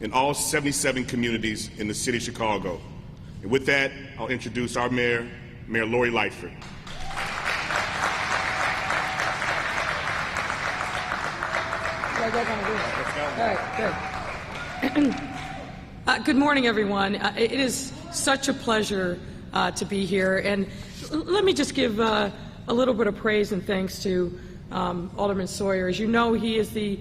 in all 77 communities in the city of Chicago. And with that, I'll introduce our mayor, Mayor Lori Lightfoot. Good morning, everyone. It is such a pleasure to be here. And let me just give a little bit of praise and thanks to Alderman Sawyer. As you know, he is the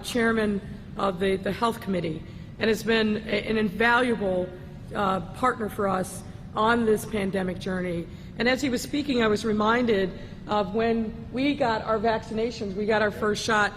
chairman of the Health Committee and has been an invaluable partner for us on this pandemic journey. And as he was speaking, I was reminded of when we got our vaccinations, we got our first shot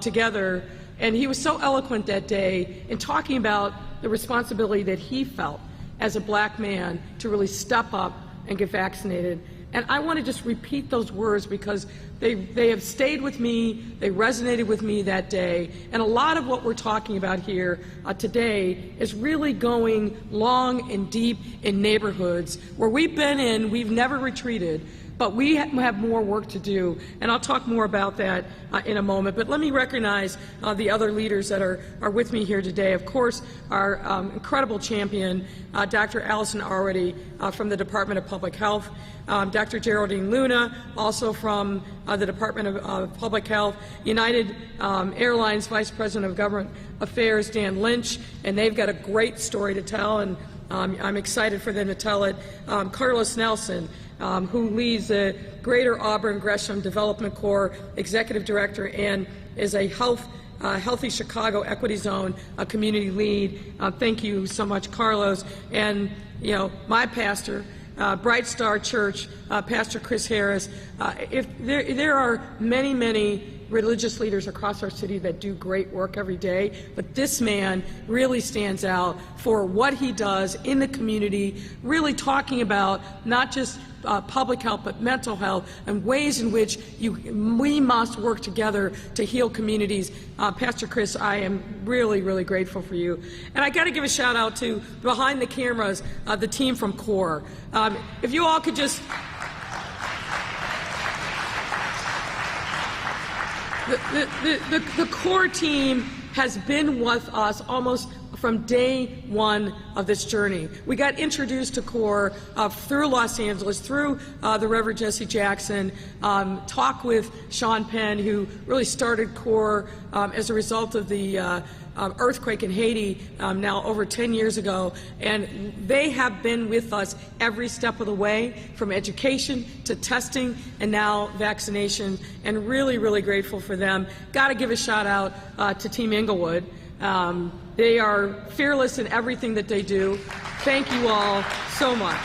together, and he was so eloquent that day in talking about the responsibility that he felt as a black man to really step up and get vaccinated. And I want to just repeat those words because they have stayed with me, they resonated with me that day, and a lot of what we're talking about here today is really going long and deep in neighborhoods where we've been in, we've never retreated, but we have more work to do, and I'll talk more about that in a moment. But let me recognize the other leaders that are with me here today. Of course, our incredible champion, Dr. Allison Arwood from the Department of Public Health, Dr. Geraldine Luna, also from the Department of Public Health, United Airlines Vice President of Government Affairs, Dan Lynch, and they've got a great story to tell, and I'm excited for them to tell it. Carlos Nelson, who leads the Greater Auburn Gresham Development Corps Executive Director and is a Healthy Chicago Equity Zone community lead. Thank you so much, Carlos. And, you know, my pastor, Bright Star Church, Pastor Chris Harris. If there are many religious leaders across our city that do great work every day, but this man really stands out for what he does in the community, really talking about not just public health, but mental health and ways in which we must work together to heal communities. Pastor Chris, I am really grateful for you. And I got to give a shout out to behind the cameras, the team from CORE. If you all could just... The CORE team has been with us almost from day one of this journey. We got introduced to CORE through Los Angeles, through the Reverend Jesse Jackson, talk with Sean Penn, who really started CORE as a result of the earthquake in Haiti now over 10 years ago, and they have been with us every step of the way, from education to testing and now vaccination, and really grateful for them. Got to give a shout out to Team Inglewood. They are fearless in everything that they do. Thank you all so much.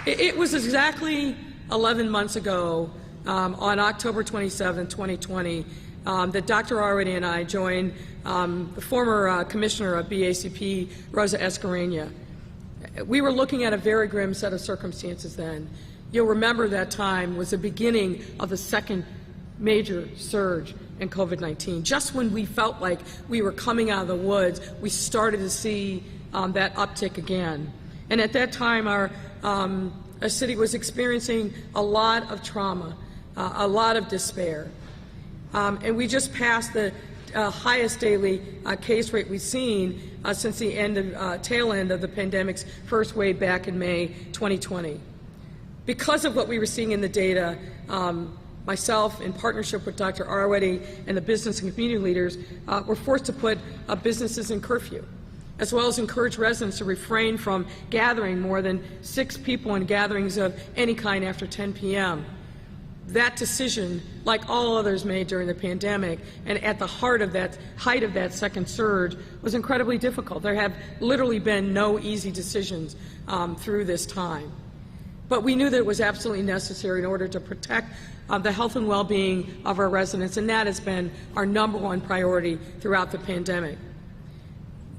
It was exactly 11 months ago, on October 27, 2020, that Dr. Arwood and I joined the former commissioner of BACP, Rosa Escarena. We were looking at a very grim set of circumstances then. You'll remember that time was the beginning of the second major surge in COVID-19. Just when we felt like we were coming out of the woods, we started to see that uptick again. And at that time, our city was experiencing a lot of trauma, a lot of despair. And we just passed the highest daily case rate we've seen since the tail end of the pandemic's first wave back in May 2020. Because of what we were seeing in the data, myself, in partnership with Dr. Arwood and the business and community leaders, were forced to put businesses in curfew, as well as encourage residents to refrain from gathering more than 6 people in gatherings of any kind after 10 p.m. That decision, like all others made during the pandemic, and at the height of that second surge, was incredibly difficult. There have literally been no easy decisions through this time. But we knew that it was absolutely necessary in order to protect the health and well-being of our residents, and that has been our #1 priority throughout the pandemic.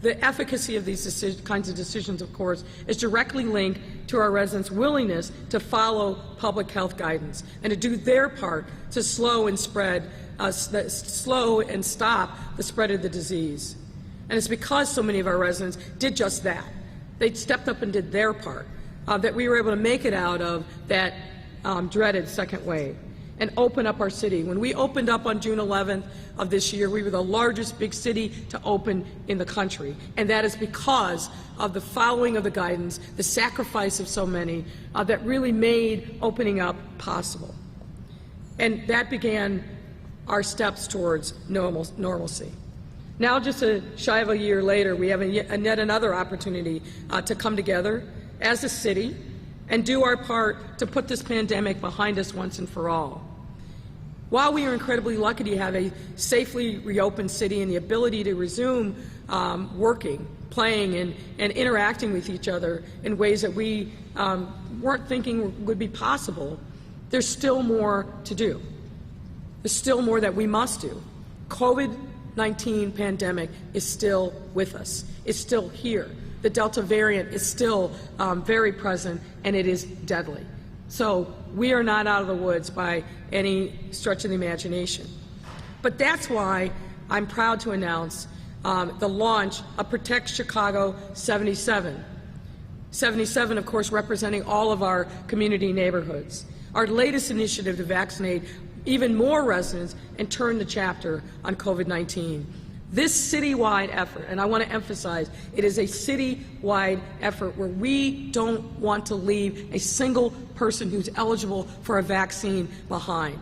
The efficacy of these kinds of decisions, of course, is directly linked to our residents' willingness to follow public health guidance and to do their part to slow and stop the spread of the disease. And it's because so many of our residents did just that. They stepped up and did their part that we were able to make it out of that dreaded second wave. and open up our city. When we opened up on June 11th of this year, we were the largest big city to open in the country. And that is because of the following of the guidance, the sacrifice of so many that really made opening up possible. And that began our steps towards normalcy. Now, just shy of a year later, we have yet another opportunity to come together as a city and do our part to put this pandemic behind us once and for all. While we are incredibly lucky to have a safely reopened city and the ability to resume working, playing, and interacting with each other in ways that we weren't thinking would be possible, there's still more to do. There's still more that we must do. COVID-19 pandemic is still with us. It's still here. The Delta variant is still very present, and it is deadly. So we are not out of the woods by any stretch of the imagination. But that's why I'm proud to announce the launch of Protect Chicago 77. 77, of course, representing all of our community neighborhoods. Our latest initiative to vaccinate even more residents and turn the chapter on COVID-19. This citywide effort, and I want to emphasize, it is a citywide effort where we don't want to leave a single person who's eligible for a vaccine behind.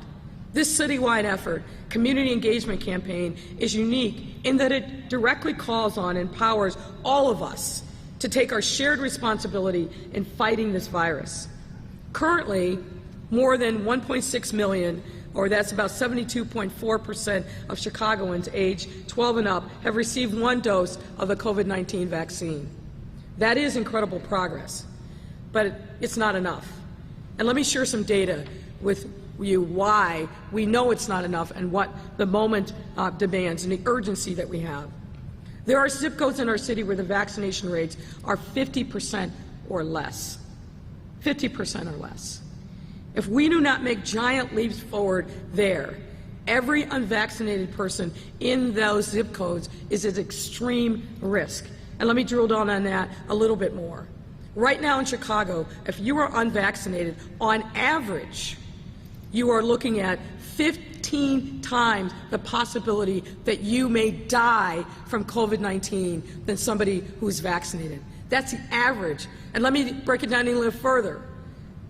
This citywide effort, community engagement campaign, is unique in that it directly calls on and empowers all of us to take our shared responsibility in fighting this virus. Currently, more than 1.6 million, or that's about 72.4% of Chicagoans aged 12 and up, have received one dose of the COVID-19 vaccine. That is incredible progress, but it's not enough. And let me share some data with you why we know it's not enough and what the moment demands and the urgency that we have. There are zip codes in our city where the vaccination rates are 50% or less. 50% or less. If we do not make giant leaps forward there, every unvaccinated person in those zip codes is at extreme risk. And let me drill down on that a little bit more. Right now in Chicago, if you are unvaccinated, on average, you are looking at 15 times the possibility that you may die from COVID-19 than somebody who's vaccinated. That's the average. And let me break it down a little further.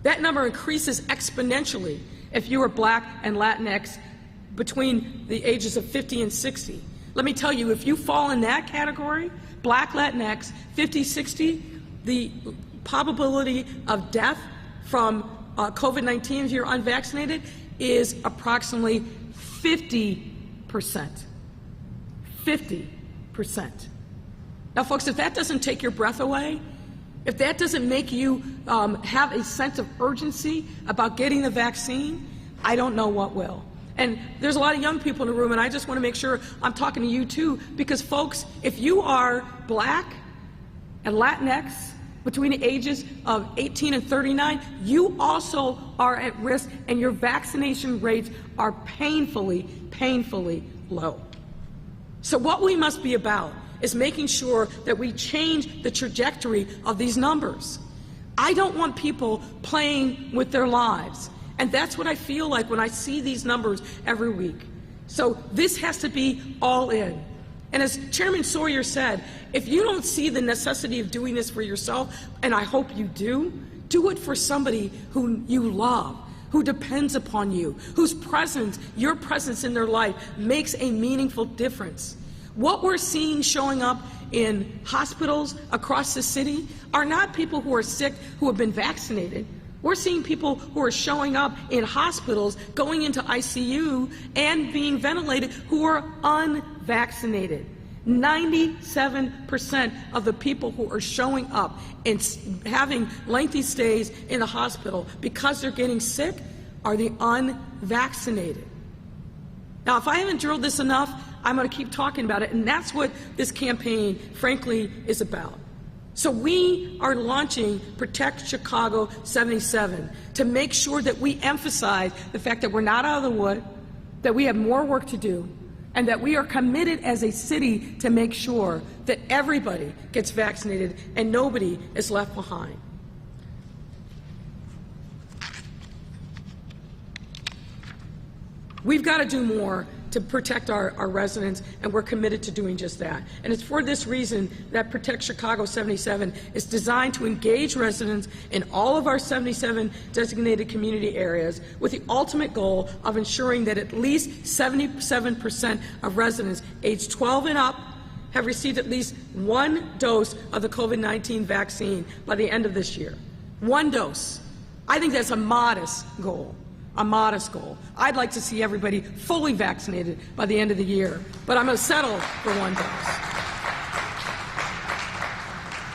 That number increases exponentially if you are Black and Latinx between the ages of 50 and 60. Let me tell you, if you fall in that category, Black, Latinx, 50, 60, the probability of death from COVID-19 if you're unvaccinated is approximately 50%. 50%. Now, folks, if that doesn't take your breath away, if that doesn't make you have a sense of urgency about getting the vaccine, I don't know what will. And there's a lot of young people in the room, and I just want to make sure I'm talking to you too, because folks, if you are Black and Latinx between the ages of 18 and 39, you also are at risk, and your vaccination rates are painfully, painfully low. So what we must be about is making sure that we change the trajectory of these numbers. I don't want people playing with their lives. And that's what I feel like when I see these numbers every week. So this has to be all in. And as Chairman Sawyer said, if you don't see the necessity of doing this for yourself, and I hope you do it for somebody who you love, who depends upon you, whose presence, your presence in their life makes a meaningful difference. What we're seeing showing up in hospitals across the city are not people who are sick who have been vaccinated. We're seeing people who are showing up in hospitals, going into ICU, and being ventilated who are unvaccinated. 97% of the people who are showing up and having lengthy stays in the hospital because they're getting sick are the unvaccinated. Now, if I haven't drilled this enough, I'm going to keep talking about it, and that's what this campaign, frankly, is about. So we are launching Protect Chicago 77 to make sure that we emphasize the fact that we're not out of the wood, that we have more work to do, and that we are committed as a city to make sure that everybody gets vaccinated and nobody is left behind. We've got to do more to protect our residents, and we're committed to doing just that. And it's for this reason that Protect Chicago 77 is designed to engage residents in all of our 77 designated community areas with the ultimate goal of ensuring that at least 77% of residents aged 12 and up have received at least one dose of the COVID-19 vaccine by the end of this year. One dose. I think that's a modest goal. A modest goal. I'd like to see everybody fully vaccinated by the end of the year, but I'm going to settle for one dose.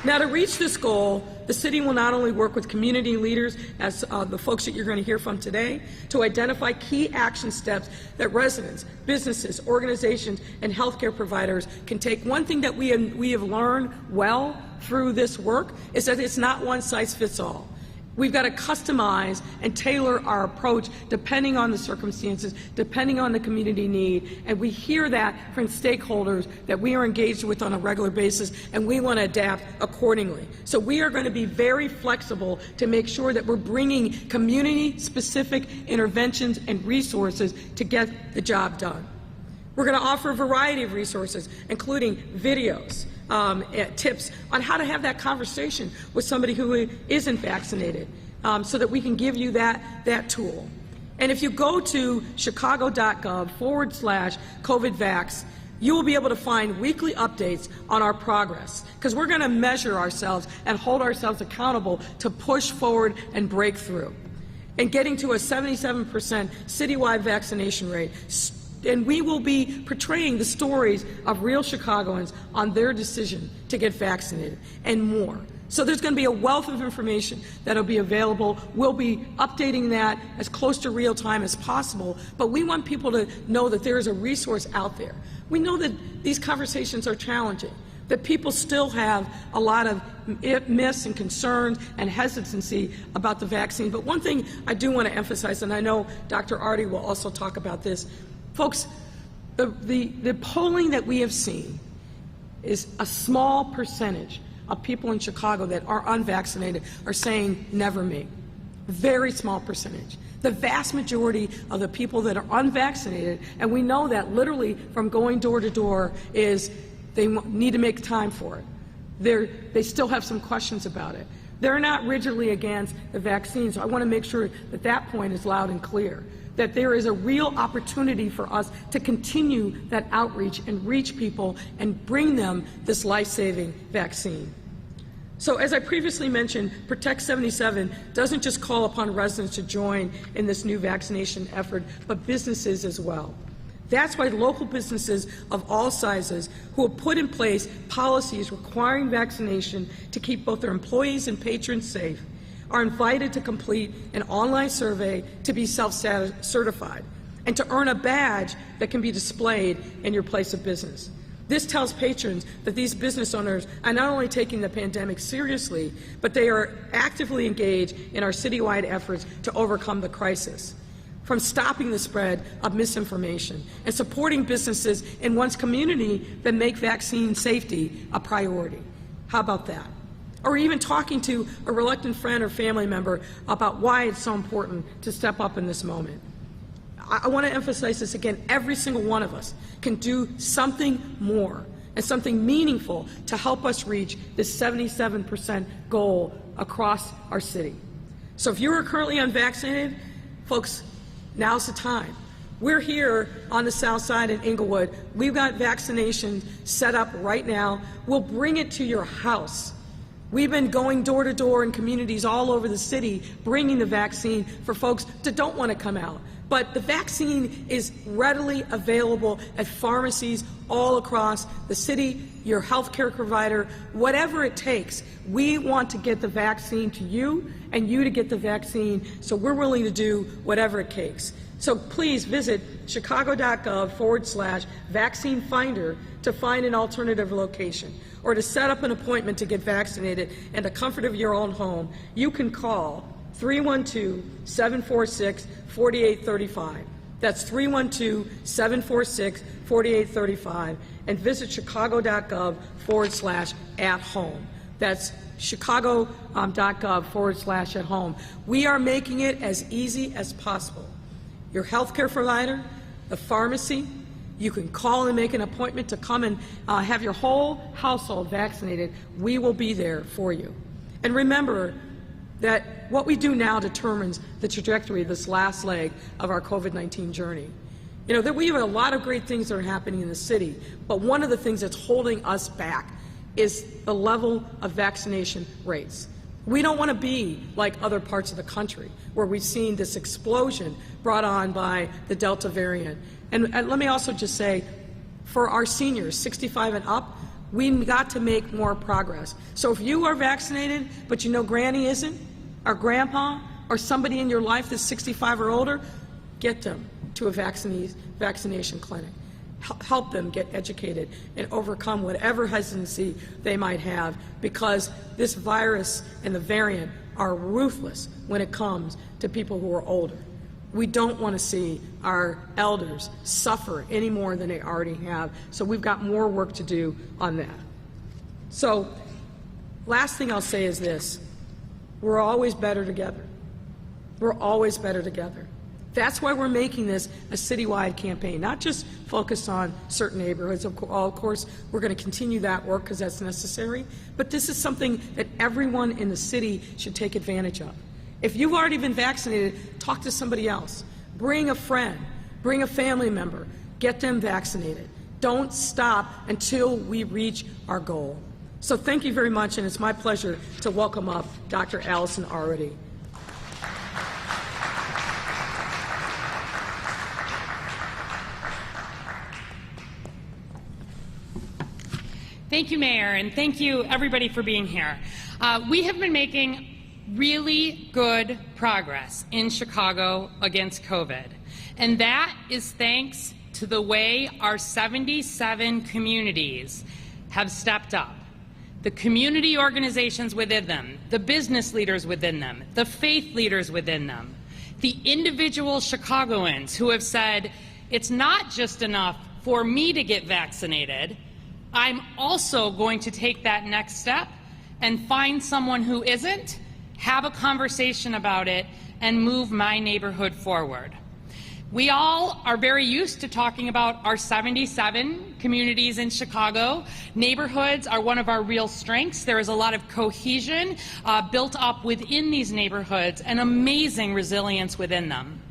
Now, to reach this goal, the city will not only work with community leaders, as the folks that you're going to hear from today, to identify key action steps that residents, businesses, organizations, and healthcare providers can take. One thing that we have learned well through this work is that it's not one size fits all. We've got to customize and tailor our approach depending on the circumstances, depending on the community need, and we hear that from stakeholders that we are engaged with on a regular basis, and we want to adapt accordingly. So we are going to be very flexible to make sure that we're bringing community-specific interventions and resources to get the job done. We're going to offer a variety of resources, including videos, tips on how to have that conversation with somebody who isn't vaccinated, so that we can give you that tool. And if you go to chicago.gov/COVID-Vax, you will be able to find weekly updates on our progress, because we're going to measure ourselves and hold ourselves accountable to push forward and break through. And getting to a 77% citywide vaccination rate, and we will be portraying the stories of real Chicagoans on their decision to get vaccinated and more. So there's going to be a wealth of information that will be available. We'll be updating that as close to real time as possible, but we want people to know that there is a resource out there. We know that these conversations are challenging, that people still have a lot of myths and concerns and hesitancy about the vaccine. But one thing I do want to emphasize, and I know Dr. Artie will also talk about this, folks, the polling that we have seen is a small percentage of people in Chicago that are unvaccinated are saying, never me. Very small percentage. The vast majority of the people that are unvaccinated, and we know that literally from going door to door, is they need to make time for it. They still have some questions about it. They're not rigidly against the vaccine, so I want to make sure that that point is loud and clear, that there is a real opportunity for us to continue that outreach and reach people and bring them this life-saving vaccine. So as I previously mentioned, Protect 77 doesn't just call upon residents to join in this new vaccination effort, but businesses as well. That's why local businesses of all sizes who have put in place policies requiring vaccination to keep both their employees and patrons safe are invited to complete an online survey to be self-certified and to earn a badge that can be displayed in your place of business. This tells patrons that these business owners are not only taking the pandemic seriously, but they are actively engaged in our citywide efforts to overcome the crisis, from stopping the spread of misinformation and supporting businesses in one's community that make vaccine safety a priority. How about that? Or even talking to a reluctant friend or family member about why it's so important to step up in this moment. I want to emphasize this again. Every single one of us can do something more and something meaningful to help us reach this 77% goal across our city. So if you are currently unvaccinated, folks, now's the time. We're here on the south side in Inglewood. We've got vaccinations set up right now. We'll bring it to your house. We've been going door to door in communities all over the city, bringing the vaccine for folks that don't want to come out. But the vaccine is readily available at pharmacies all across the city, your healthcare provider, whatever it takes. We want to get the vaccine to you and you to get the vaccine, so we're willing to do whatever it takes. So please visit chicago.gov/vaccine finder to find an alternative location, or to set up an appointment to get vaccinated in the comfort of your own home. You can call 312-746-4835. That's 312-746-4835, and visit chicago.gov/at-home. That's chicago.gov/at-home. We are making it as easy as possible. Your healthcare provider, The pharmacy, you can call and make an appointment to come and have your whole household vaccinated. We will be there for you. And remember that what we do now determines the trajectory of this last leg of our COVID-19 journey. You know, that we have a lot of great things that are happening in the city, but one of the things that's holding us back is the level of vaccination rates. We don't want to be like other parts of the country where we've seen this explosion brought on by the Delta variant. And let me also just say, for our seniors, 65 and up, we've got to make more progress. So if you are vaccinated, but you know Granny isn't, or Grandpa, or somebody in your life that's 65 or older, get them to a vaccination clinic. Help them get educated and overcome whatever hesitancy they might have, because this virus and the variant are ruthless when it comes to people who are older. We don't want to see our elders suffer any more than they already have, so we've got more work to do on that. So, last thing I'll say is this: we're always better together. We're always better together. That's why we're making this a citywide campaign, not just focused on certain neighborhoods. Of course, we're going to continue that work because that's necessary, but this is something that everyone in the city should take advantage of. If you've already been vaccinated, talk to somebody else. Bring a friend, bring a family member, get them vaccinated. Don't stop until we reach our goal. So thank you very much, and it's my pleasure to welcome up Dr. Allison Arwood. Thank you, Mayor, and thank you, everybody, for being here. We have been making really good progress in Chicago against COVID, and that is thanks to the way our 77 communities have stepped up. The community organizations within them, the business leaders within them, the faith leaders within them, the individual Chicagoans who have said, it's not just enough for me to get vaccinated, I'm also going to take that next step and find someone who isn't, have a conversation about it, and move my neighborhood forward. We all are very used to talking about our 77 communities in Chicago. Neighborhoods are one of our real strengths. There is a lot of cohesion built up within these neighborhoods and amazing resilience within them.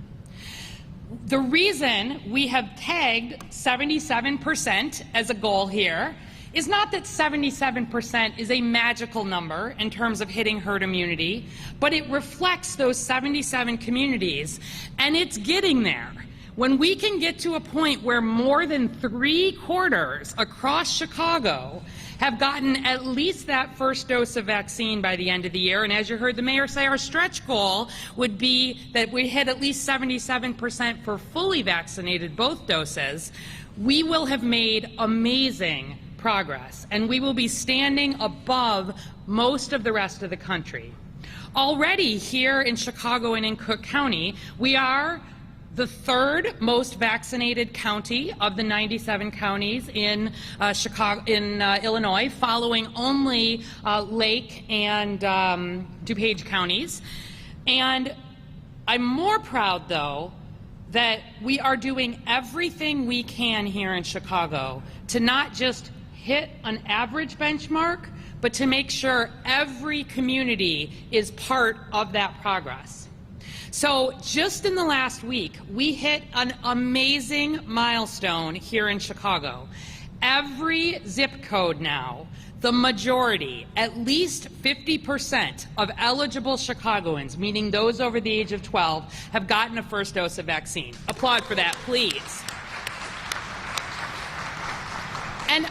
The reason we have tagged 77% as a goal here is not that 77% is a magical number in terms of hitting herd immunity, but it reflects those 77 communities, and it's getting there. When we can get to a point where more than 3/4 across Chicago have gotten at least that first dose of vaccine by the end of the year, and as you heard the mayor say, our stretch goal would be that we hit at least 77% for fully vaccinated both doses, we will have made amazing progress, and we will be standing above most of the rest of the country. Already here in Chicago and in Cook County, we are the third most vaccinated county of the 97 counties in Illinois, following only Lake and DuPage counties. And I'm more proud, though, that we are doing everything we can here in Chicago to not just hit an average benchmark, but to make sure every community is part of that progress. So just in the last week, we hit an amazing milestone here in Chicago. Every zip code now, the majority, at least 50% of eligible Chicagoans, meaning those over the age of 12, have gotten a first dose of vaccine. Applaud for that, please. And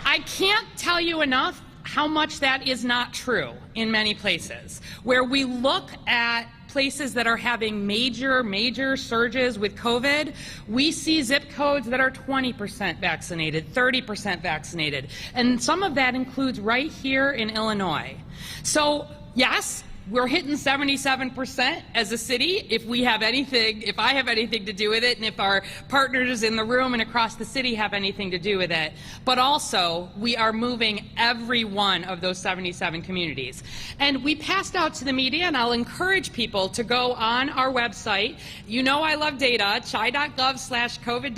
I can't tell you enough how much that is not true in many places. Where we look at places that are having major surges with COVID, we see zip codes that are 20% vaccinated, 30% vaccinated, and some of that includes right here in Illinois. So yes, we're hitting 77% as a city if I have anything to do with it, and if our partners in the room and across the city have anything to do with it. But also, we are moving every one of those 77 communities. And we passed out to the media, and I'll encourage people to go on our website. You know I love data. chi.gov/COVID-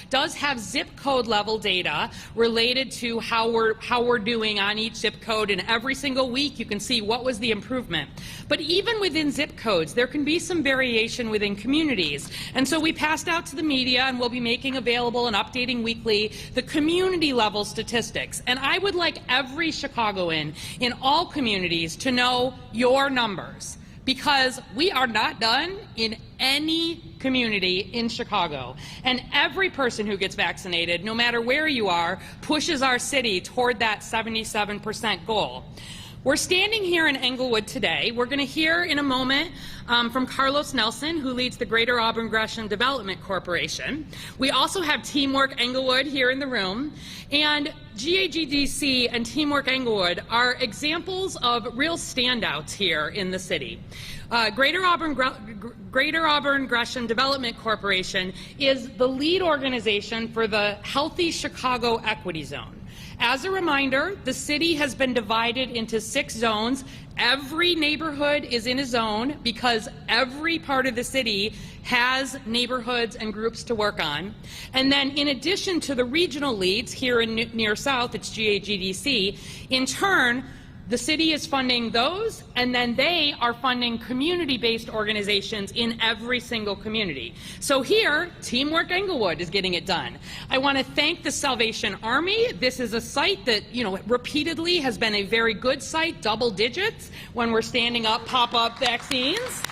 does have zip code level data related to how we're doing on each zip code, and every single week you can see what was the improvement. But even within zip codes, there can be some variation within communities. And so we passed out to the media, and we'll be making available and updating weekly the community level statistics. And I would like every Chicagoan in all communities to know your numbers, because we are not done in any community in Chicago. And every person who gets vaccinated, no matter where you are, pushes our city toward that 77% goal. We're standing here in Englewood today. We're going to hear in a moment from Carlos Nelson, who leads the Greater Auburn Gresham Development Corporation. We also have Teamwork Englewood here in the room. And GAGDC and Teamwork Englewood are examples of real standouts here in the city. Greater Auburn Gresham Development Corporation is the lead organization for the Healthy Chicago Equity Zone. As a reminder, the city has been divided into 6 zones. Every neighborhood is in a zone because every part of the city has neighborhoods and groups to work on. And then in addition to the regional leads here in near South, it's GAGDC, in turn, the city is funding those, and then they are funding community-based organizations in every single community. So here, Teamwork Englewood is getting it done. I want to thank the Salvation Army. This is a site that, repeatedly has been a very good site, double digits, when we're standing up pop-up vaccines.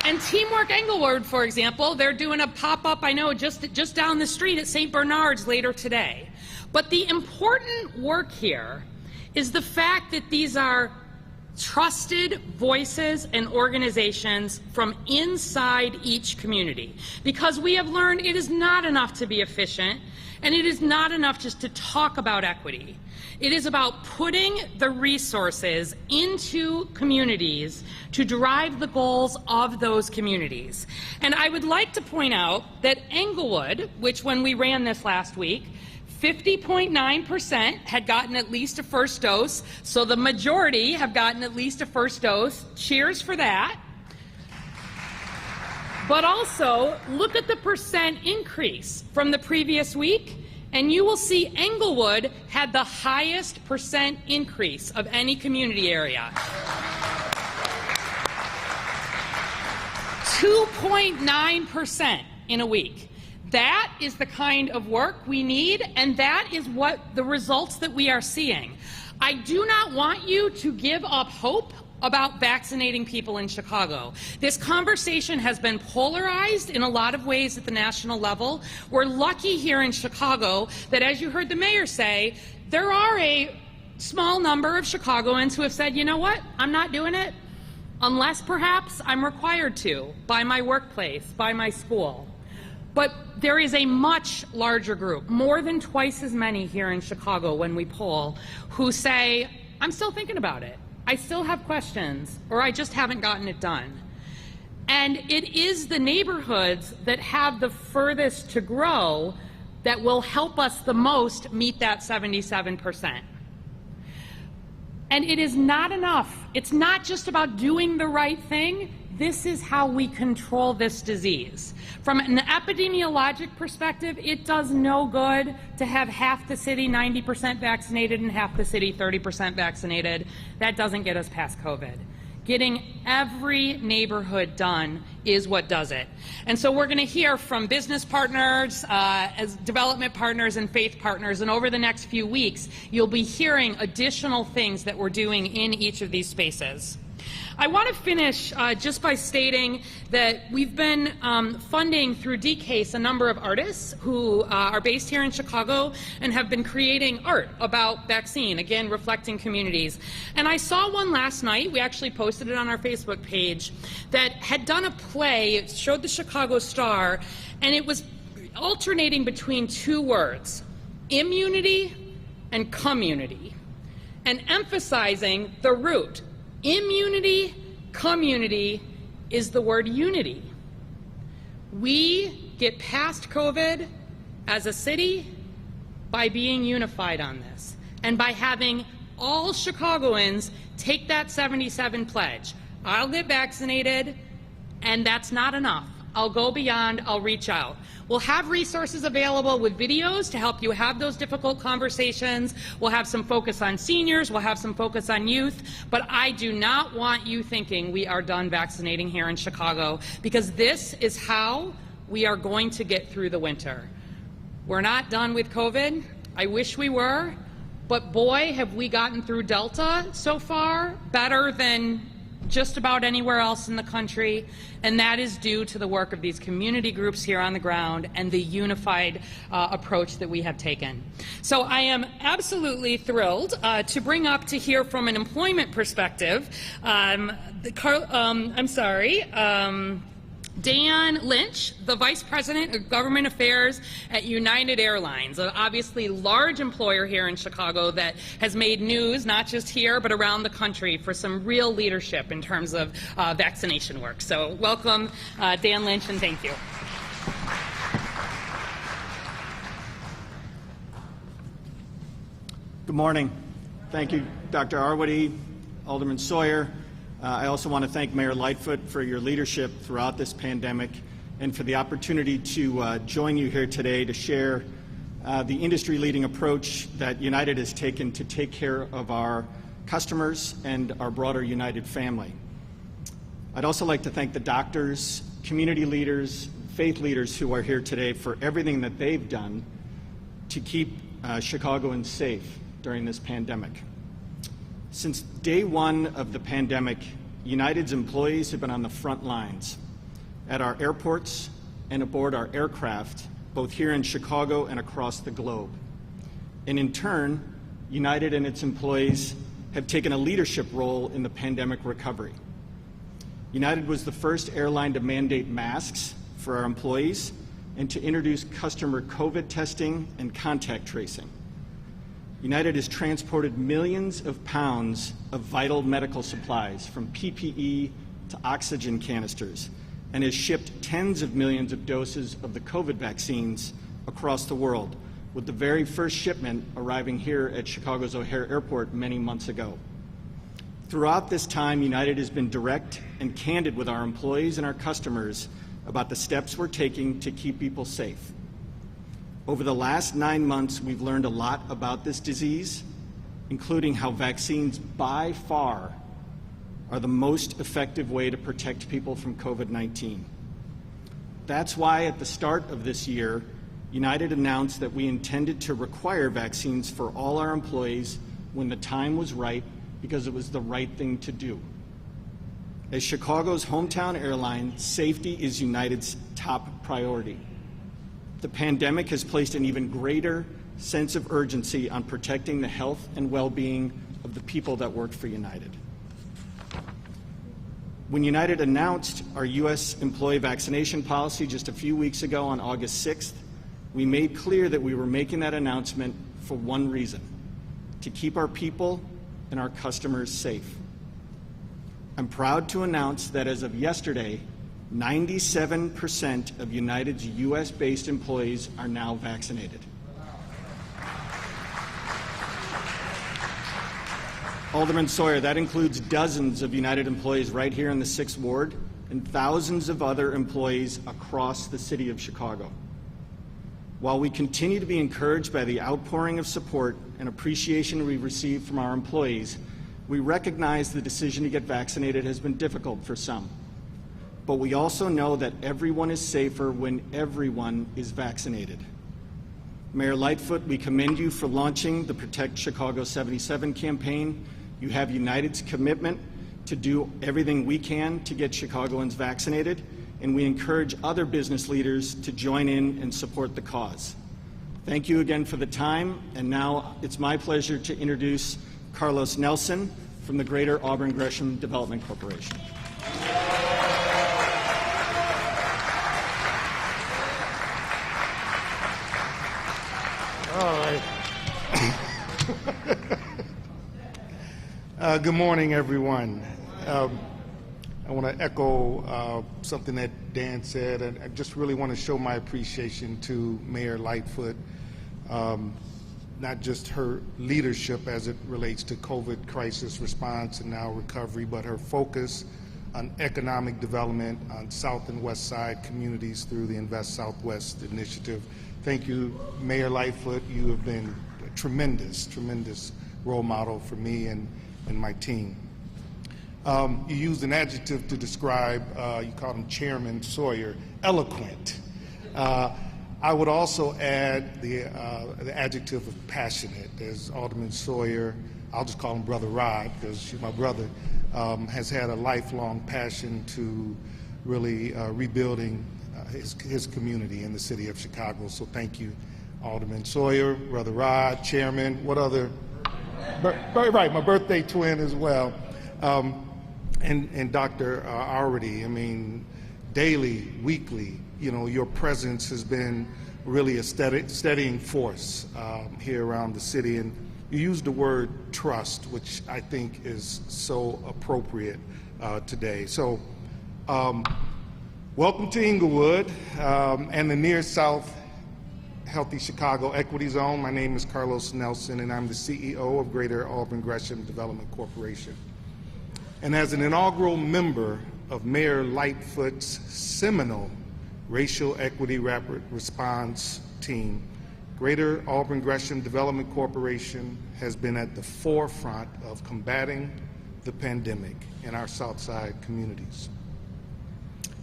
And Teamwork Englewood, for example, they're doing a pop-up, I know, just down the street at St. Bernard's later today. But the important work here is the fact that these are trusted voices and organizations from inside each community. Because we have learned it is not enough to be efficient, and it is not enough just to talk about equity. It is about putting the resources into communities to drive the goals of those communities. And I would like to point out that Englewood, which when we ran this last week, 50.9% had gotten at least a first dose, so the majority have gotten at least a first dose. Cheers for that. But also, look at the percent increase from the previous week, and you will see Englewood had the highest percent increase of any community area. 2.9% in a week. That is the kind of work we need, and that is what the results that we are seeing. I do not want you to give up hope about vaccinating people in Chicago. This conversation has been polarized in a lot of ways at the national level. We're lucky here in Chicago that, as you heard the mayor say, there are a small number of Chicagoans who have said, you know what, I'm not doing it unless perhaps I'm required to by my workplace, by my school. But there is a much larger group, more than twice as many here in Chicago when we poll, who say, I'm still thinking about it. I still have questions, or I just haven't gotten it done. And it is the neighborhoods that have the furthest to grow that will help us the most meet that 77%. And it is not enough. It's not just about doing the right thing. This is how we control this disease. From an epidemiologic perspective, it does no good to have half the city 90% vaccinated and half the city 30% vaccinated. That doesn't get us past COVID. Getting every neighborhood done is what does it. And so we're going to hear from business partners, as development partners, and faith partners. And over the next few weeks, you'll be hearing additional things that we're doing in each of these spaces. I want to finish just by stating that we've been funding through DCASE a number of artists who are based here in Chicago and have been creating art about vaccine, again, reflecting communities. And I saw one last night, we actually posted it on our Facebook page, that had done a play. It showed the Chicago Star, and it was alternating between 2 words, immunity and community. and emphasizing the root. Immunity, community is the word unity. We get past COVID as a city by being unified on this and by having all Chicagoans take that 77 pledge. I'll get vaccinated, and that's not enough. I'll go beyond, I'll reach out. We'll have resources available with videos to help you have those difficult conversations. We'll have some focus on seniors, we'll have some focus on youth, but I do not want you thinking we are done vaccinating here in Chicago, because this is how we are going to get through the winter. We're not done with COVID. I wish we were, but boy, have we gotten through Delta so far better than just about anywhere else in the country, and that is due to the work of these community groups here on the ground and the unified approach that we have taken. So I am absolutely thrilled to bring up to hear from an employment perspective, Dan Lynch, the Vice President of Government Affairs at United Airlines, an obviously large employer here in Chicago that has made news not just here but around the country for some real leadership in terms of vaccination work. So welcome, Dan Lynch, and thank you. Good morning. Thank you, Dr. Arwood, Alderman Sawyer. I also want to thank Mayor Lightfoot for your leadership throughout this pandemic and for the opportunity to join you here today to share the industry-leading approach that United has taken to take care of our customers and our broader United family. I'd also like to thank the doctors, community leaders, faith leaders who are here today for everything that they've done to keep Chicagoans safe during this pandemic. Since day one of the pandemic, United's employees have been on the front lines at our airports and aboard our aircraft, both here in Chicago and across the globe. And in turn, United and its employees have taken a leadership role in the pandemic recovery. United was the first airline to mandate masks for our employees and to introduce customer COVID testing and contact tracing. United has transported millions of pounds of vital medical supplies, from PPE to oxygen canisters, and has shipped tens of millions of doses of the COVID vaccines across the world, with the very first shipment arriving here at Chicago's O'Hare Airport many months ago. Throughout this time, United has been direct and candid with our employees and our customers about the steps we're taking to keep people safe. Over the last 9 months, we've learned a lot about this disease, including how vaccines by far are the most effective way to protect people from COVID-19. That's why at the start of this year, United announced that we intended to require vaccines for all our employees when the time was right, because it was the right thing to do. As Chicago's hometown airline, safety is United's top priority. The pandemic has placed an even greater sense of urgency on protecting the health and well-being of the people that work for United. When United announced our U.S. employee vaccination policy just a few weeks ago on August 6th, we made clear that we were making that announcement for one reason: to keep our people and our customers safe. I'm proud to announce that as of yesterday, 97% of United's U.S.-based employees are now vaccinated. Alderman Sawyer, that includes dozens of United employees right here in the 6th Ward and thousands of other employees across the city of Chicago. While we continue to be encouraged by the outpouring of support and appreciation we receive from our employees, we recognize the decision to get vaccinated has been difficult for some. But we also know that everyone is safer when everyone is vaccinated. Mayor Lightfoot, we commend you for launching the Protect Chicago 77 campaign. You have United's commitment to do everything we can to get Chicagoans vaccinated, and we encourage other business leaders to join in and support the cause. Thank you again for the time, and now it's my pleasure to introduce Carlos Nelson from the Greater Auburn Gresham Development Corporation. All right. Good morning, everyone. I want to echo something that Dan said, and I just really want to show my appreciation to Mayor Lightfoot, not just her leadership as it relates to COVID crisis response and now recovery, but her focus on economic development on South and West Side communities through the Invest Southwest initiative. Thank you, Mayor Lightfoot. You have been a tremendous role model for me and my team. You used an adjective to describe, you called him Chairman Sawyer, eloquent. I would also add the adjective of passionate, as Alderman Sawyer, I'll just call him Brother Rod because she's my brother, has had a lifelong passion to really rebuilding his community in the city of Chicago. So thank you, Alderman Sawyer, Brother Rod, Chairman, what other? Right, my birthday twin as well. And Dr. Arwood, I mean, daily, weekly, you know, your presence has been really a steadying force here around the city. And you used the word trust, which I think is so appropriate today. So welcome to Inglewood and the Near South Healthy Chicago Equity Zone. My name is Carlos Nelson, and I'm the CEO of Greater Auburn Gresham Development Corporation. And as an inaugural member of Mayor Lightfoot's seminal Racial Equity Rapid Response Team, Greater Auburn Gresham Development Corporation has been at the forefront of combating the pandemic in our Southside communities.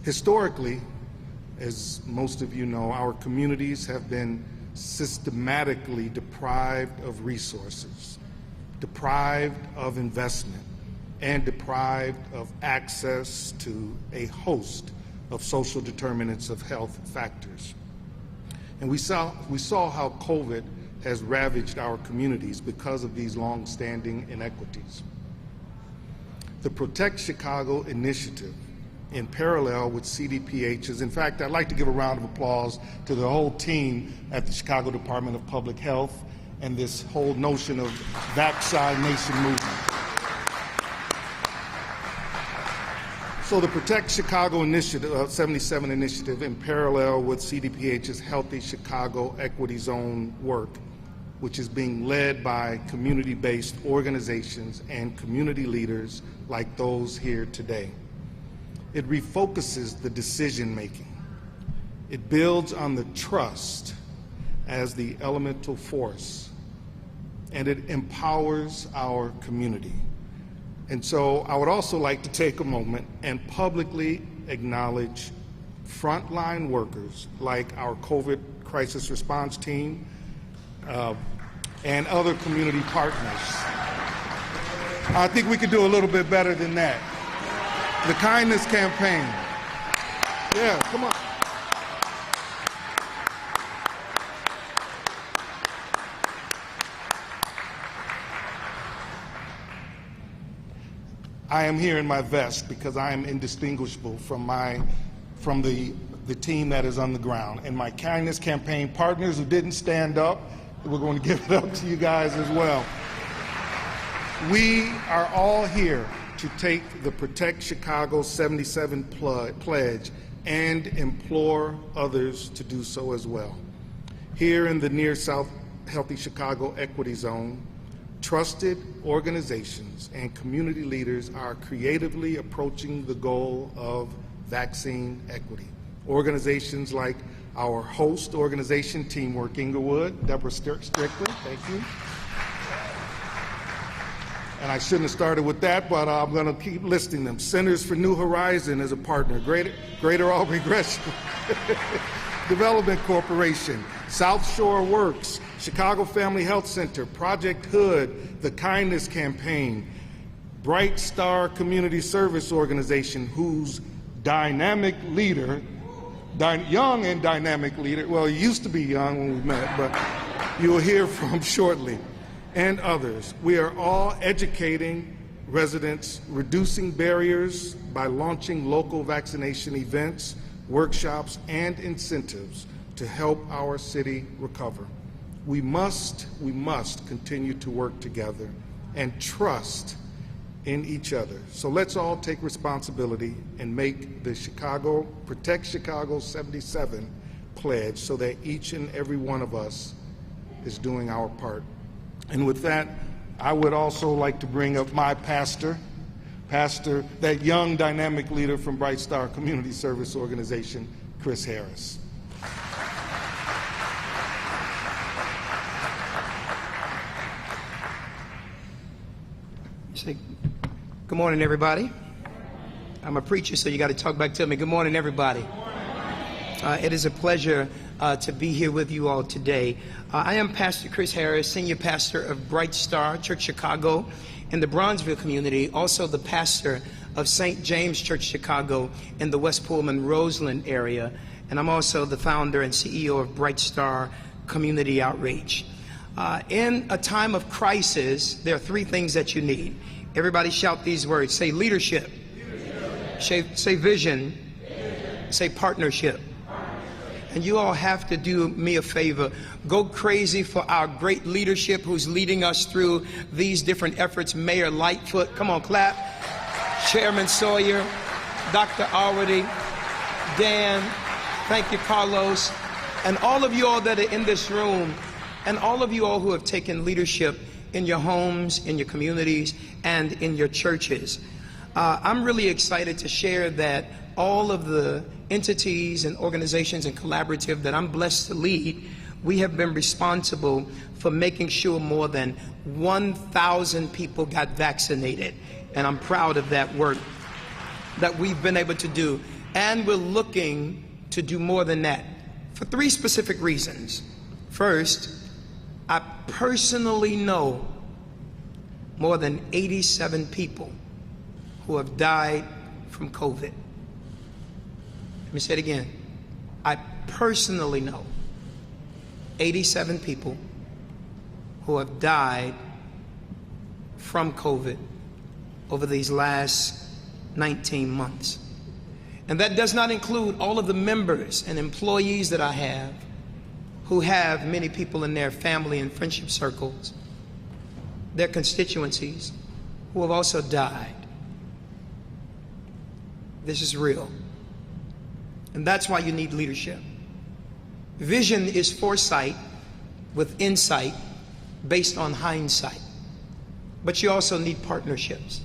Historically, as most of you know, our communities have been systematically deprived of resources, deprived of investment, and deprived of access to a host of social determinants of health factors. And we saw how COVID has ravaged our communities because of these long-standing inequities. The Protect Chicago initiative, in parallel with CDPH's, in fact, I'd like to give a round of applause to the whole team at the Chicago Department of Public Health and this whole notion of vaccination movement. So the Protect Chicago initiative, 77 initiative, in parallel with CDPH's Healthy Chicago Equity Zone work, which is being led by community-based organizations and community leaders like those here today. It refocuses the decision-making. It builds on the trust as the elemental force, and it empowers our community. And so I would also like to take a moment and publicly acknowledge frontline workers like our COVID crisis response team and other community partners. I think we could do a little bit better than that. The kindness campaign. Yeah, come on. I am here in my vest because I am indistinguishable from the team that is on the ground. And my kindness campaign partners who didn't stand up, we're going to give it up to you guys as well. We are all here to take the Protect Chicago 77 pledge and implore others to do so as well. Here in the Near South Healthy Chicago Equity Zone, trusted organizations and community leaders are creatively approaching the goal of vaccine equity. Organizations like our host organization, Teamwork Inglewood, Deborah Strickland, thank you. And I shouldn't have started with that, but I'm going to keep listing them. Centers for New Horizon is a partner. Greater Auburn Gresham Development Corporation, South Shore Works, Chicago Family Health Center, Project Hood, the Kindness Campaign, Bright Star Community Service Organization, whose dynamic leader, young and dynamic leader, well, he used to be young when we met, but you'll hear from shortly, and others. We are all educating residents, reducing barriers by launching local vaccination events, workshops, and incentives to help our city recover. We must continue to work together and trust in each other. So let's all take responsibility and make the Protect Chicago 77 pledge so that each and every one of us is doing our part. And with that, I would also like to bring up my pastor, that young dynamic leader from Bright Star Community Service Organization, Chris Harris. Good morning, everybody. I'm a preacher, so you got to talk back to me. Good morning, everybody. It is a pleasure to be here with you all today. I am Pastor Chris Harris, Senior Pastor of Bright Star Church Chicago in the Bronzeville community, also the pastor of St. James Church Chicago in the West Pullman Roseland area, and I'm also the founder and CEO of Bright Star Community Outreach. In a time of crisis, there are three things that you need. Everybody shout these words. Say leadership. Say vision. Say partnership. And you all have to do me a favor. Go crazy for our great leadership who's leading us through these different efforts. Mayor Lightfoot, come on, clap. Chairman Sawyer, Dr. Arwood, Dan, thank you, Carlos, and all of you all that are in this room, and all of you all who have taken leadership in your homes, in your communities, and in your churches. I'm really excited to share that all of the entities and organizations and collaborative that I'm blessed to lead, we have been responsible for making sure more than 1,000 people got vaccinated. And I'm proud of that work that we've been able to do. And we're looking to do more than that for three specific reasons. First, I personally know more than 87 people who have died from COVID. Let me say it again. I personally know 87 people who have died from COVID over these last 19 months. And that does not include all of the members and employees that I have who have many people in their family and friendship circles, their constituencies, who have also died. This is real. And that's why you need leadership. Vision is foresight with insight based on hindsight. But you also need partnerships.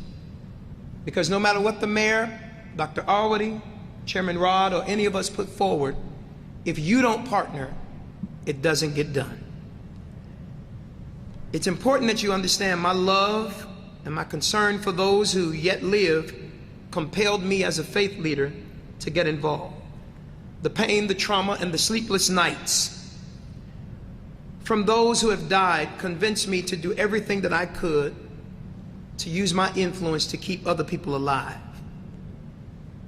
Because no matter what the mayor, Dr. Arwood, Chairman Rod, or any of us put forward, if you don't partner, it doesn't get done. It's important that you understand my love and my concern for those who yet live compelled me as a faith leader to get involved. The pain, the trauma, and the sleepless nights from those who have died convinced me to do everything that I could to use my influence to keep other people alive.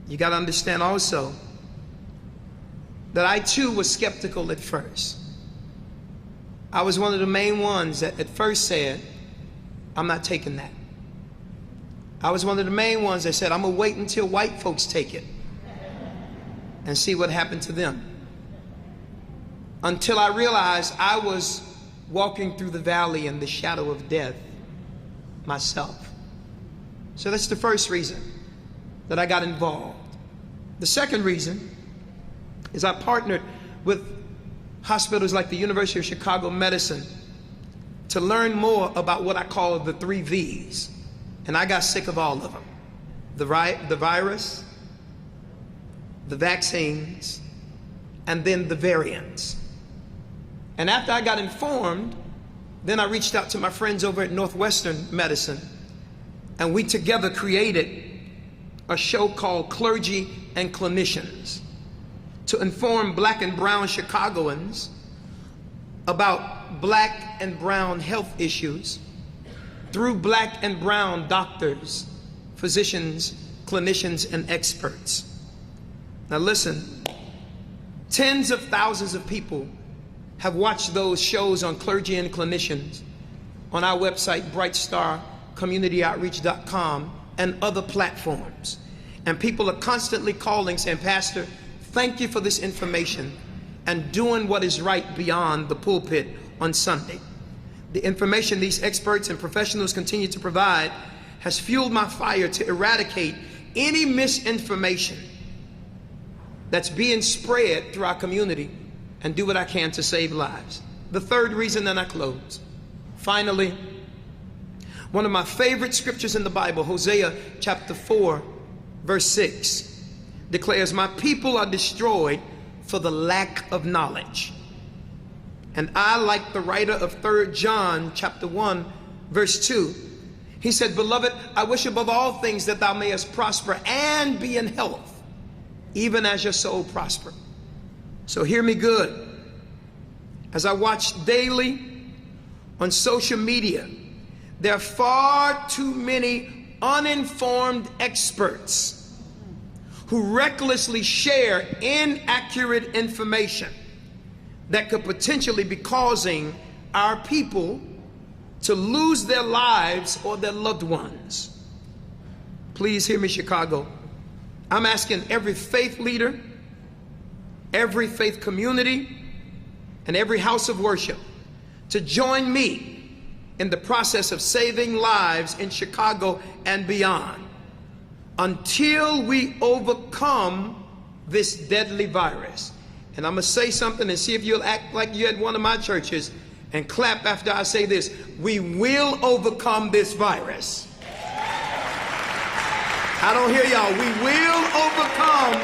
You got to understand also that I too was skeptical at first. I was one of the main ones that at first said, I'm not taking that. I was one of the main ones that said, I'm gonna wait until white folks take it and see what happened to them. Until I realized I was walking through the valley in the shadow of death myself. So that's the first reason that I got involved. The second reason is I partnered with hospitals like the University of Chicago Medicine to learn more about what I call the 3 V's. And I got sick of all of them. The virus, the vaccines, and then the variants. And after I got informed, then I reached out to my friends over at Northwestern Medicine, and we together created a show called Clergy and Clinicians to inform black and brown Chicagoans about black and brown health issues through black and brown doctors, physicians, clinicians, and experts. Now listen, tens of thousands of people have watched those shows on Clergy and Clinicians on our website, brightstarcommunityoutreach.com, and other platforms. And people are constantly calling saying, Pastor, thank you for this information and doing what is right beyond the pulpit on Sunday. The information these experts and professionals continue to provide has fueled my fire to eradicate any misinformation that's being spread through our community and do what I can to save lives. The third reason, then I close. Finally, one of my favorite scriptures in the Bible, Hosea chapter 4, verse 6, declares, "My people are destroyed for the lack of knowledge." And I, like the writer of 3 John chapter 1, verse 2, he said, "Beloved, I wish above all things that thou mayest prosper and be in health, even as your soul prosper." So hear me good. As I watch daily on social media, there are far too many uninformed experts who recklessly share inaccurate information that could potentially be causing our people to lose their lives or their loved ones. Please hear me, Chicago. I'm asking every faith leader, every faith community, and every house of worship to join me in the process of saving lives in Chicago and beyond until we overcome this deadly virus. And I'm going to say something and see if you'll act like you're at one of my churches and clap after I say this. We will overcome this virus. I don't hear y'all. We will overcome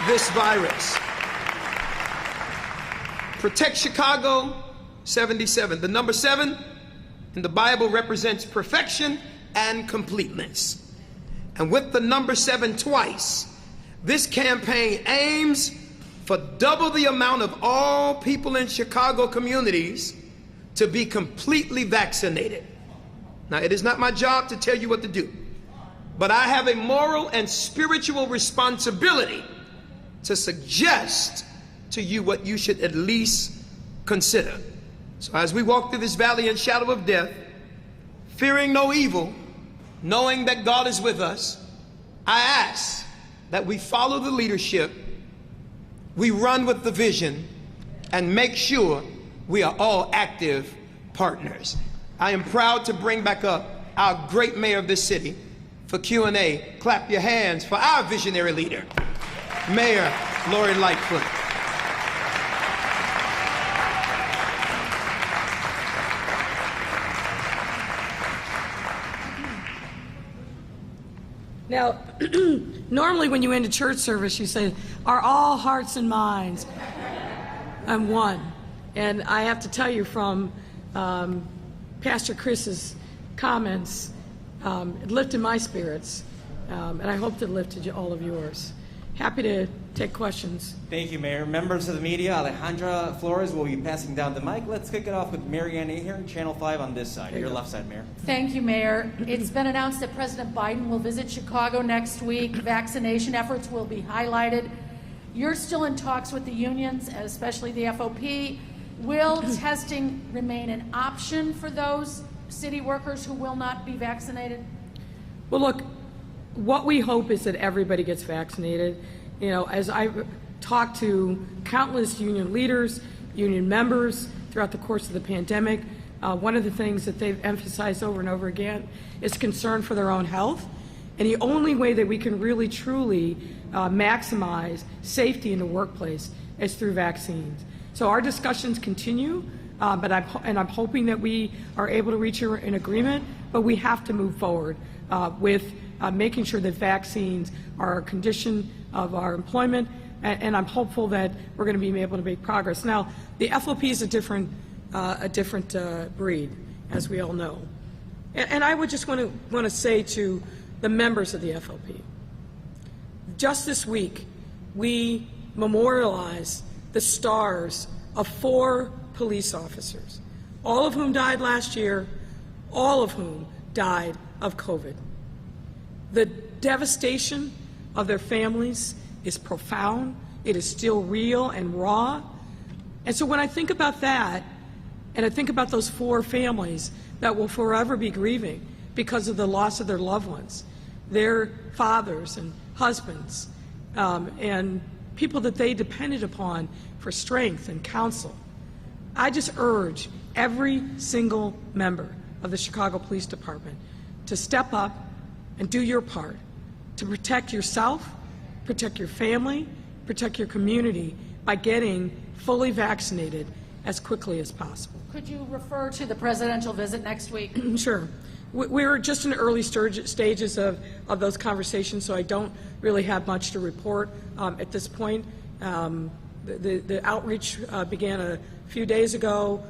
this virus. Protect Chicago 77. The number 7 in the Bible represents perfection and completeness. And with the number 7 twice, this campaign aims for double the amount of all people in Chicago communities to be completely vaccinated. Now, it is not my job to tell you what to do, but I have a moral and spiritual responsibility to suggest to you what you should at least consider. So as we walk through this valley and shadow of death, fearing no evil, knowing that God is with us, I ask that we follow the leadership, we run with the vision, and make sure we are all active partners. I am proud to bring back up our great mayor of this city for Q&A. Clap your hands for our visionary leader, Mayor Lori Lightfoot. Now, normally when you end a church service, you say, "Are all hearts and minds on one?" And I have to tell you from Pastor Chris's comments, it lifted my spirits, and I hope it lifted all of yours. Happy to take questions. Thank you, Mayor. Members of the media, Alejandra Flores will be passing down the mic. Let's kick it off with Marianne here, Channel 5 on this side, your left side, Mayor. Thank you, Mayor. It's been announced that President Biden will visit Chicago next week. Vaccination efforts will be highlighted. You're still in talks with the unions, especially the FOP. Will testing remain an option for those city workers who will not be vaccinated? Well, look, what we hope is that everybody gets vaccinated. You know, as I've talked to countless union leaders, union members throughout the course of the pandemic, one of the things that they've emphasized over and over again is concern for their own health. And the only way that we can really, truly maximize safety in the workplace is through vaccines. So our discussions continue, but I'm hoping that we are able to reach an agreement, but we have to move forward with making sure that vaccines are a condition of our employment, and I'm hopeful that we're going to be able to make progress. Now, the FOP is a different breed, as we all know, and I would just want to say to the members of the FOP, just this week we memorialized the stars of 4 police officers, all of whom died last year, all of whom died of COVID. The devastation of their families is profound. It is still real and raw. And so when I think about that, and I think about those 4 families that will forever be grieving because of the loss of their loved ones, their fathers and husbands, and people that they depended upon for strength and counsel, I just urge every single member of the Chicago Police Department to step up and do your part to protect yourself, protect your family, protect your community by getting fully vaccinated as quickly as possible. Could you refer to the presidential visit next week? Sure. We're just in early stages of those conversations, so I don't really have much to report at this point. The outreach began a few days ago.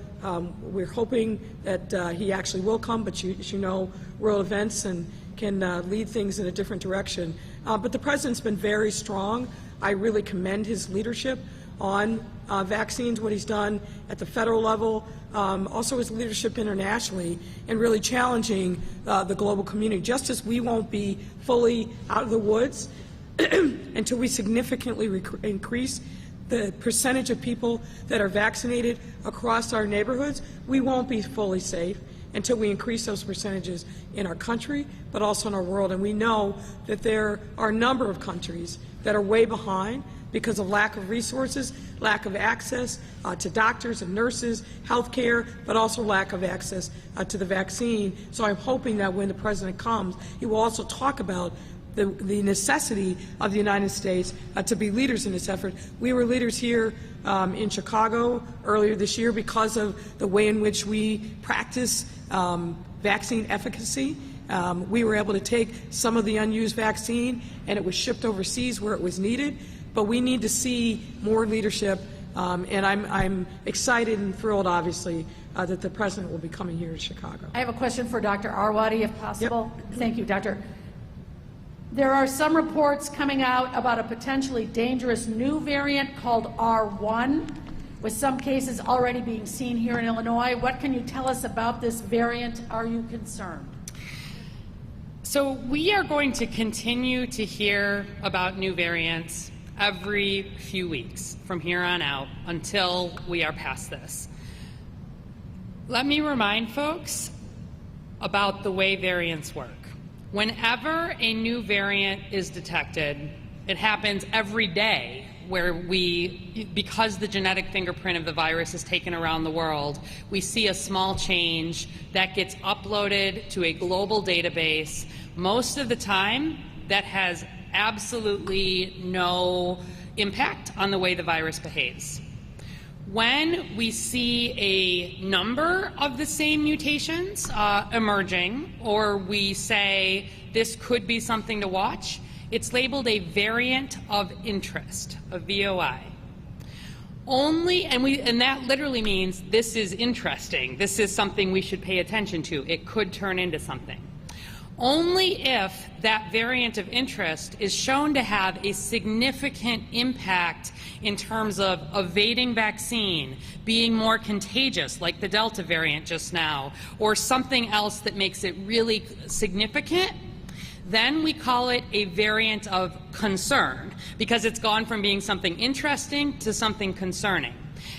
We're hoping that he actually will come, but as you know, world events and can lead things in a different direction. But the president's been very strong. I really commend his leadership on vaccines, what he's done at the federal level, also his leadership internationally, and really challenging the global community. Just as we won't be fully out of the woods until we significantly increase the percentage of people that are vaccinated across our neighborhoods, we won't be fully safe until we increase those percentages in our country, but also in our world. And we know that there are a number of countries that are way behind because of lack of resources, lack of access to doctors and nurses, health care, but also lack of access to the vaccine. So I'm hoping that when the president comes, he will also talk about the necessity of the United States to be leaders in this effort. We were leaders here in Chicago earlier this year because of the way in which we practice vaccine efficacy. We were able to take some of the unused vaccine and it was shipped overseas where it was needed, but we need to see more leadership, and I'm excited and thrilled, obviously, that the president will be coming here to Chicago. I have a question for Dr. Arwood, if possible. Yep. Thank you, Doctor. There are some reports coming out about a potentially dangerous new variant called R1, with some cases already being seen here in Illinois. What can you tell us about this variant? Are you concerned? So we are going to continue to hear about new variants every few weeks from here on out until we are past this. Let me remind folks about the way variants work. Whenever a new variant is detected, it happens every day where because the genetic fingerprint of the virus is taken around the world, we see a small change that gets uploaded to a global database. Most of the time, that has absolutely no impact on the way the virus behaves. When we see a number of the same mutations emerging, or we say this could be something to watch, it's labeled a variant of interest, a VOI. And that literally means this is interesting. This is something we should pay attention to. It could turn into something. Only if that variant of interest is shown to have a significant impact in terms of evading vaccine, being more contagious, like the Delta variant just now, or something else that makes it really significant, then we call it a variant of concern, because it's gone from being something interesting to something concerning.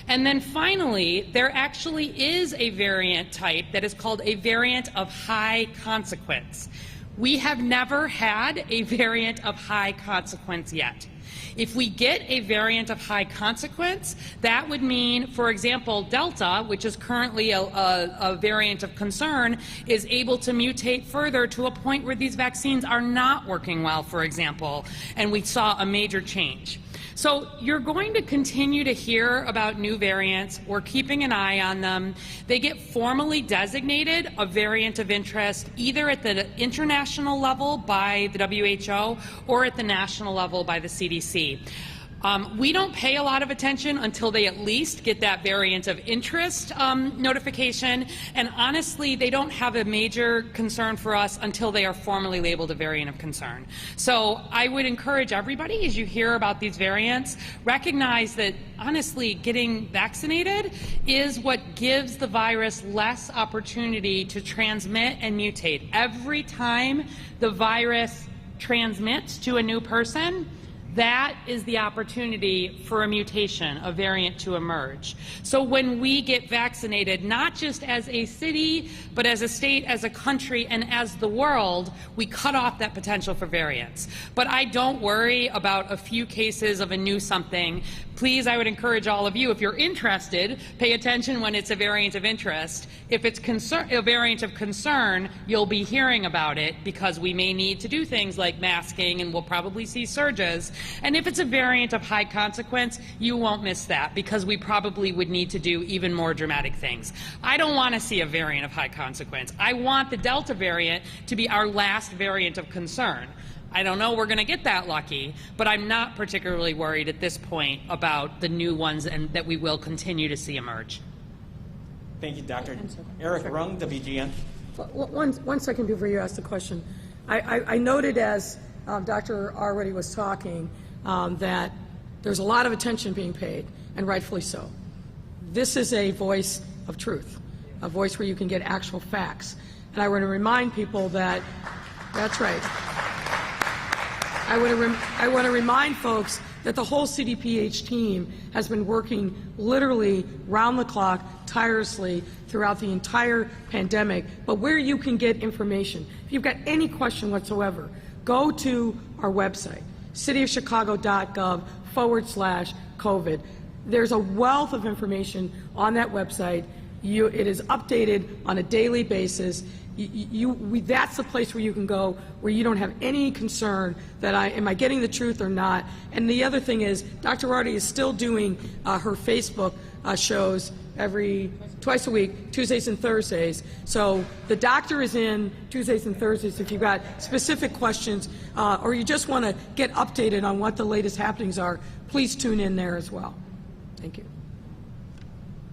And then finally, there actually is a variant type that is called a variant of high consequence. We have never had a variant of high consequence yet. If we get a variant of high consequence, that would mean, for example, Delta, which is currently a variant of concern, is able to mutate further to a point where these vaccines are not working well, for example, and we saw a major change. So you're going to continue to hear about new variants. We're keeping an eye on them. They get formally designated a variant of interest either at the international level by the WHO or at the national level by the CDC. We don't pay a lot of attention until they at least get that variant of interest notification, and honestly, they don't have a major concern for us until they are formally labeled a variant of concern. So I would encourage everybody, as you hear about these variants, recognize that honestly, getting vaccinated is what gives the virus less opportunity to transmit and mutate. Every time the virus transmits to a new person, that is the opportunity for a mutation, a variant to emerge. So when we get vaccinated, not just as a city, but as a state, as a country, and as the world, we cut off that potential for variants. But I don't worry about a few cases of a new something. Please, I would encourage all of you, if you're interested, pay attention when it's a variant of interest. If it's a variant of concern, you'll be hearing about it because we may need to do things like masking and we'll probably see surges. And if it's a variant of high consequence, you won't miss that because we probably would need to do even more dramatic things. I don't want to see a variant of high consequence. I want the Delta variant to be our last variant of concern. I don't know we're going to get that lucky, but I'm not particularly worried at this point about the new ones and that we will continue to see emerge. Thank you, Dr. Eric Rung, WGN. One second before you ask the question. I noted as Dr. Arwood was talking that there's a lot of attention being paid, and rightfully so. This is a voice of truth, a voice where you can get actual facts. And I want to remind people that, that's right. I want to remind folks that the whole CDPH team has been working literally round the clock, tirelessly throughout the entire pandemic. But where you can get information, if you've got any question whatsoever, go to our website, cityofchicago.gov/COVID. There's a wealth of information on that website. It is updated on a daily basis. That's the place where you can go where you don't have any concern that am I getting the truth or not. And the other thing is Dr. Arwood is still doing her Facebook shows twice a week, Tuesdays and Thursdays. So the doctor is in Tuesdays and Thursdays if you've got specific questions or you just want to get updated on what the latest happenings are, please tune in there as well. Thank you.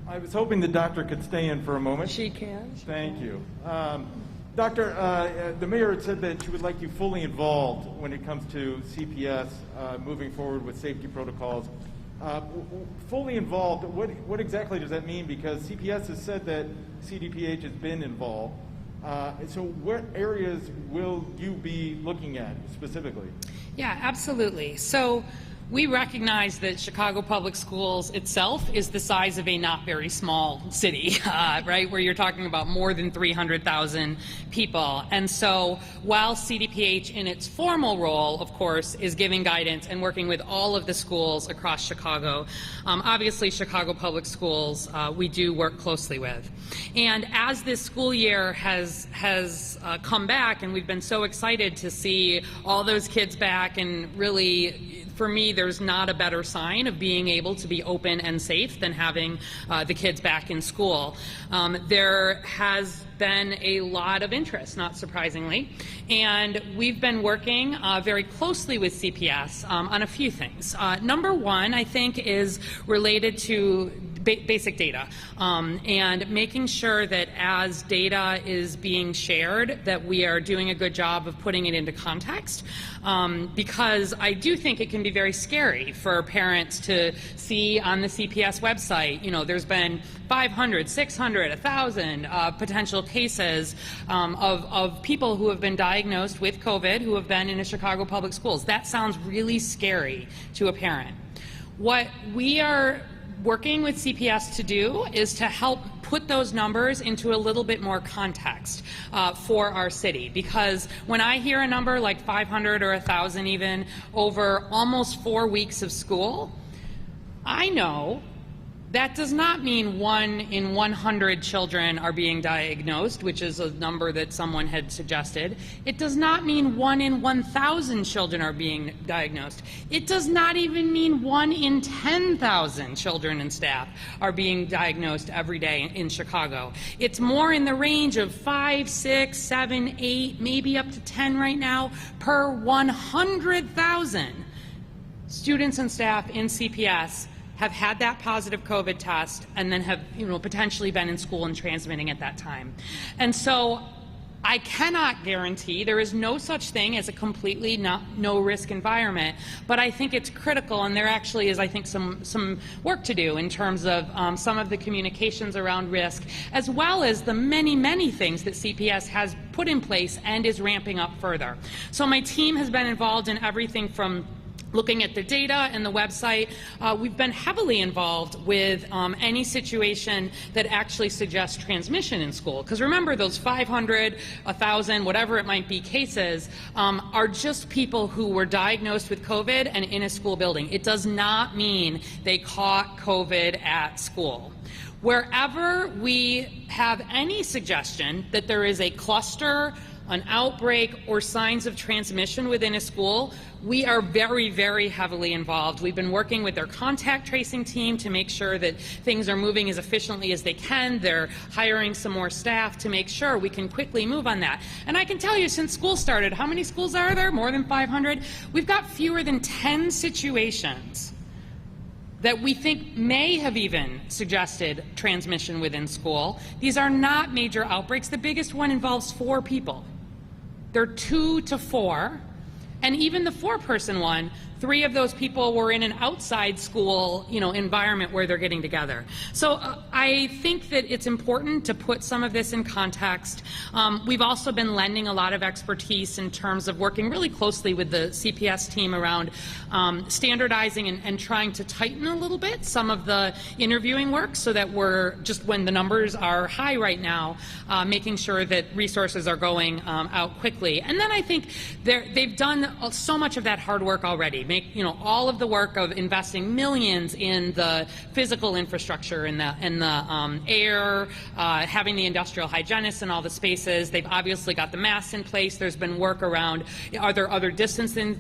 I was hoping the doctor could stay in for a moment. She can. Thank you. Doctor, the mayor had said that she would like you fully involved when it comes to CPS moving forward with safety protocols. Fully involved, what exactly does that mean? Because CPS has said that CDPH has been involved. So what areas will you be looking at specifically? Yeah, absolutely. So we recognize that Chicago Public Schools itself is the size of a not very small city, right, where you're talking about more than 300,000 people. And so while CDPH in its formal role, of course, is giving guidance and working with all of the schools across Chicago, obviously Chicago Public Schools we do work closely with. And as this school year has come back, and we've been so excited to see all those kids back, and really, for me, there's not a better sign of being able to be open and safe than having the kids back in school. There has been a lot of interest, not surprisingly, and we've been working very closely with CPS on a few things. Number one, I think, is related to basic data and making sure that as data is being shared that we are doing a good job of putting it into context, because I do think it can be very scary for parents to see on the CPS website, there's been 500, 600, 1,000 potential cases of people who have been diagnosed with COVID who have been in a Chicago Public Schools. That sounds really scary to a parent. What we are working with CPS to do is to help put those numbers into a little bit more context for our city, because when I hear a number like 500 or 1,000 even over almost 4 weeks of school, I know that does not mean 1 in 100 children are being diagnosed, which is a number that someone had suggested. It does not mean 1 in 1,000 children are being diagnosed. It does not even mean 1 in 10,000 children and staff are being diagnosed every day in Chicago. It's more in the range of 5, 6, 7, 8, maybe up to 10 right now per 100,000 students and staff in CPS have had that positive COVID test and then have potentially been in school and transmitting at that time. And so I cannot guarantee, there is no such thing as a completely no risk environment, but I think it's critical, and there actually is, I think, some work to do in terms of some of the communications around risk, as well as the many things that CPS has put in place and is ramping up further. So my team has been involved in everything from looking at the data and the website. We've been heavily involved with any situation that actually suggests transmission in school. Because remember, those 500, 1,000, whatever it might be cases are just people who were diagnosed with COVID and in a school building. It does not mean they caught COVID at school. Wherever we have any suggestion that there is a cluster, an outbreak, or signs of transmission within a school, we are very, very heavily involved. We've been working with their contact tracing team to make sure that things are moving as efficiently as they can. They're hiring some more staff to make sure we can quickly move on that. And I can tell you, since school started, how many schools are there? More than 500? We've got fewer than 10 situations that we think may have even suggested transmission within school. These are not major outbreaks. The biggest one involves 4 people. They're 2 to 4. And even the 4-person one, 3 of those people were in an outside school, environment where they're getting together. So I think that it's important to put some of this in context. We've also been lending a lot of expertise in terms of working really closely with the CPS team around standardizing and trying to tighten a little bit some of the interviewing work so that we're just, when the numbers are high right now, making sure that resources are going out quickly. And then I think they've done so much of that hard work already. All of the work of investing millions in the physical infrastructure, in the air, having the industrial hygienists in all the spaces. They've obviously got the masks in place. There's been work around, are there other distancing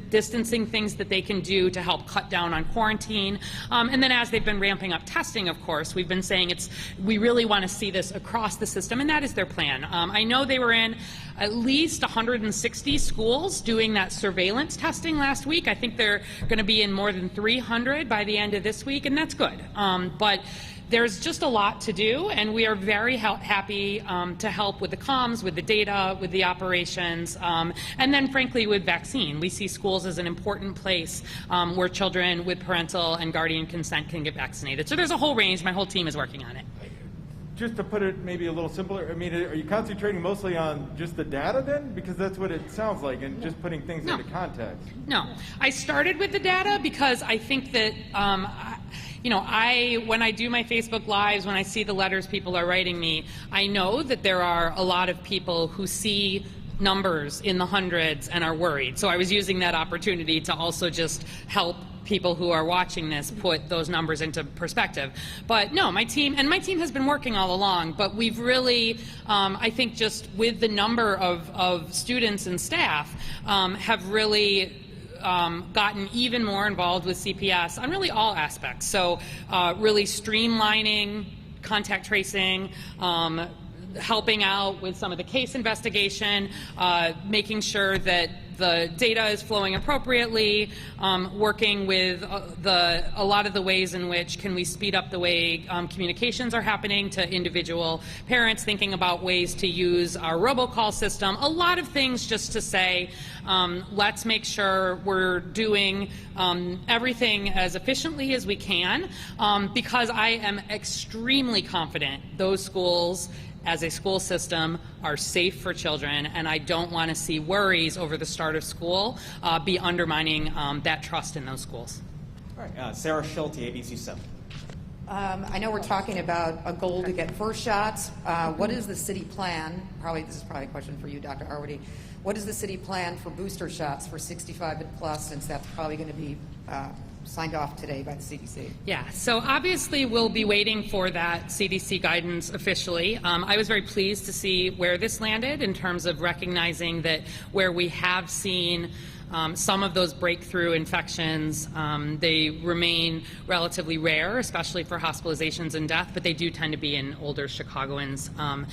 things that they can do to help cut down on quarantine? And then as they've been ramping up testing, of course, we've been saying we really want to see this across the system, and that is their plan. I know they were in at least 160 schools doing that surveillance testing last week. I think they're going to be in more than 300 by the end of this week, and that's good. But there's just a lot to do, and we are very happy to help with the comms, with the data, with the operations, and then frankly with vaccine. We see schools as an important place where children with parental and guardian consent can get vaccinated. So there's a whole range. My whole team is working on it. Just to put it maybe a little simpler, are you concentrating mostly on just the data then? Because that's what it sounds like, and just putting things into context. No. I started with the data because I think that, when I do my Facebook Lives, when I see the letters people are writing me, I know that there are a lot of people who see numbers in the hundreds and are worried. So I was using that opportunity to also just help people who are watching this put those numbers into perspective. But no, my team has been working all along, but we've really, I think just with the number of students and staff, have really gotten even more involved with CPS on really all aspects. So really streamlining contact tracing, helping out with some of the case investigation, making sure that the data is flowing appropriately, working with a lot of the ways in which can we speed up the way communications are happening to individual parents, thinking about ways to use our robocall system, a lot of things just to say, let's make sure we're doing everything as efficiently as we can, because I am extremely confident those schools as a school system are safe for children, and I don't want to see worries over the start of school be undermining that trust in those schools. All right, Sarah Schulte, ABC 7. I know we're talking about a goal to get first shots. What is the city plan? This is probably a question for you, Dr. Arwood. What is the city plan for booster shots for 65 and plus, since that's probably going to be signed off today by the CDC? Yeah, so obviously we'll be waiting for that CDC guidance officially. I was very pleased to see where this landed in terms of recognizing that where we have seen some of those breakthrough infections, they remain relatively rare, especially for hospitalizations and death, but they do tend to be in older Chicagoans. But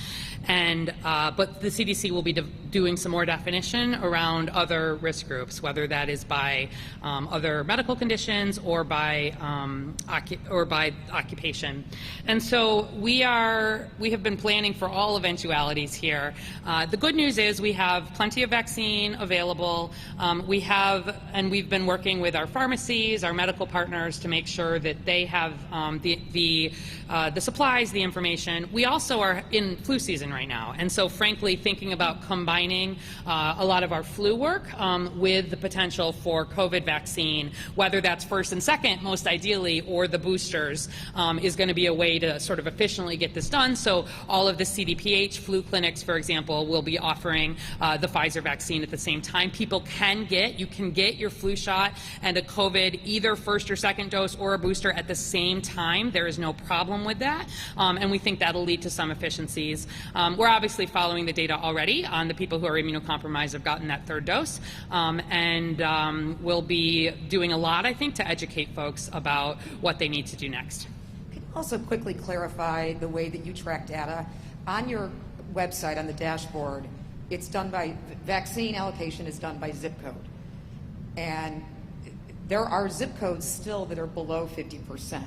the CDC will be doing some more definition around other risk groups, whether that is by other medical conditions or by occupation. And so we have been planning for all eventualities here. The good news is we have plenty of vaccine available. we've been working with our pharmacies, our medical partners to make sure that they have the supplies, the information. We also are in flu season right now, and so frankly, thinking about combining a lot of our flu work with the potential for COVID vaccine, whether that's first and second, most ideally, or the boosters, is going to be a way to sort of efficiently get this done. So all of the CDPH flu clinics, for example, will be offering the Pfizer vaccine at the same time. You can get your flu shot and a COVID either first or second dose or a booster at the same time. There is no problem with that, and we think that'll lead to some efficiencies. We're obviously following the data already on the people who are immunocompromised have gotten that third dose, and we'll be doing a lot, I think, to educate folks about what they need to do next. Could you also quickly clarify the way that you track data? On your website, on the dashboard, it's done by, vaccine allocation is done by zip code. And there are zip codes still that are below 50%.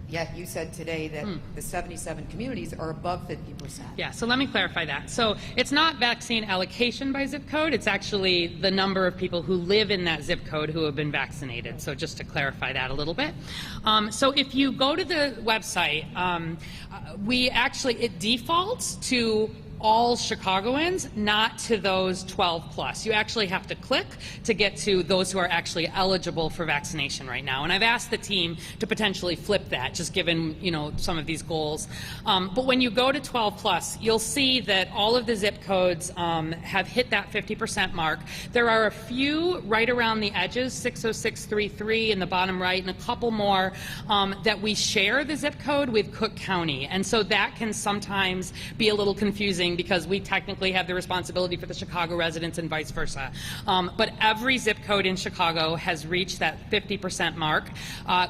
Yet you said today that the 77 communities are above 50%. Yeah, so let me clarify that. So it's not vaccine allocation by zip code, it's actually the number of people who live in that zip code who have been vaccinated. So just to clarify that a little bit. So if you go to the website, it defaults to all Chicagoans, not to those 12 plus. You actually have to click to get to those who are actually eligible for vaccination right now. And I've asked the team to potentially flip that, just given some of these goals. But when you go to 12 plus, you'll see that all of the zip codes have hit that 50% mark. There are a few right around the edges, 60633 in the bottom right, and a couple more that we share the zip code with Cook County. And so that can sometimes be a little confusing because we technically have the responsibility for the Chicago residents and vice versa. But every zip code in Chicago has reached that 50% mark.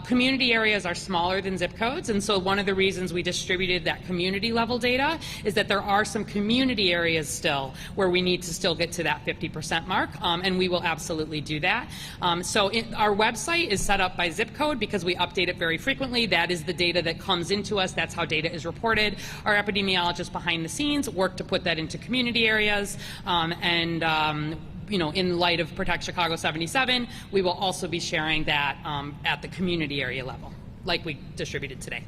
Community areas are smaller than zip codes, and so one of the reasons we distributed that community level data is that there are some community areas still where we need to still get to that 50% mark, and we will absolutely do that. Our website is set up by zip code because we update it very frequently. That is the data that comes into us. That's how data is reported. Our epidemiologists behind the scenes work to put that into community areas, in light of Protect Chicago 77, we will also be sharing that at the community area level, like we distributed today.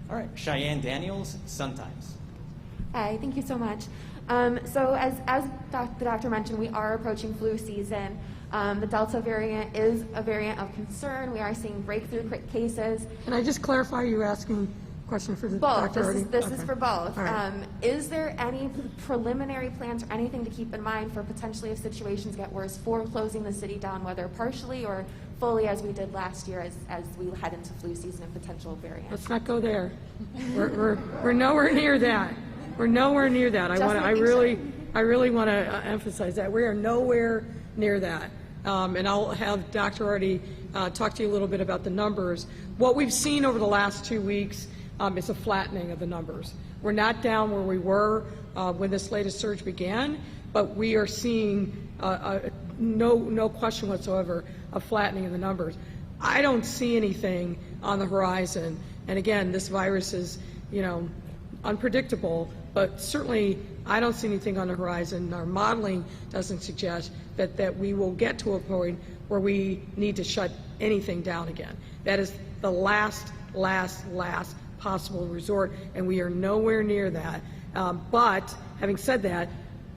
All right, Cheyenne Daniels, Sun Times. Hi, thank you so much. So as the doctor mentioned, we are approaching flu season. The Delta variant is a variant of concern. We are seeing breakthrough cases. Can I just clarify, you're asking question for the both. doctor? This is for both. Right. Is there any preliminary plans or anything to keep in mind for potentially if situations get worse for closing the city down, whether partially or fully as we did last year as we head into flu season and potential variants? Let's not go there. We're nowhere near that. We're nowhere near that. I really want to emphasize that we are nowhere near that. And I'll have Dr. already talk to you a little bit about the numbers. What we've seen over the last 2 weeks is a flattening of the numbers. We're not down where we were when this latest surge began, but we are seeing no question whatsoever a flattening of the numbers. I don't see anything on the horizon, and again, this virus is unpredictable, but certainly I don't see anything on the horizon. Our modeling doesn't suggest that we will get to a point where we need to shut anything down again. That is the last possible resort, and we are nowhere near that. But having said that,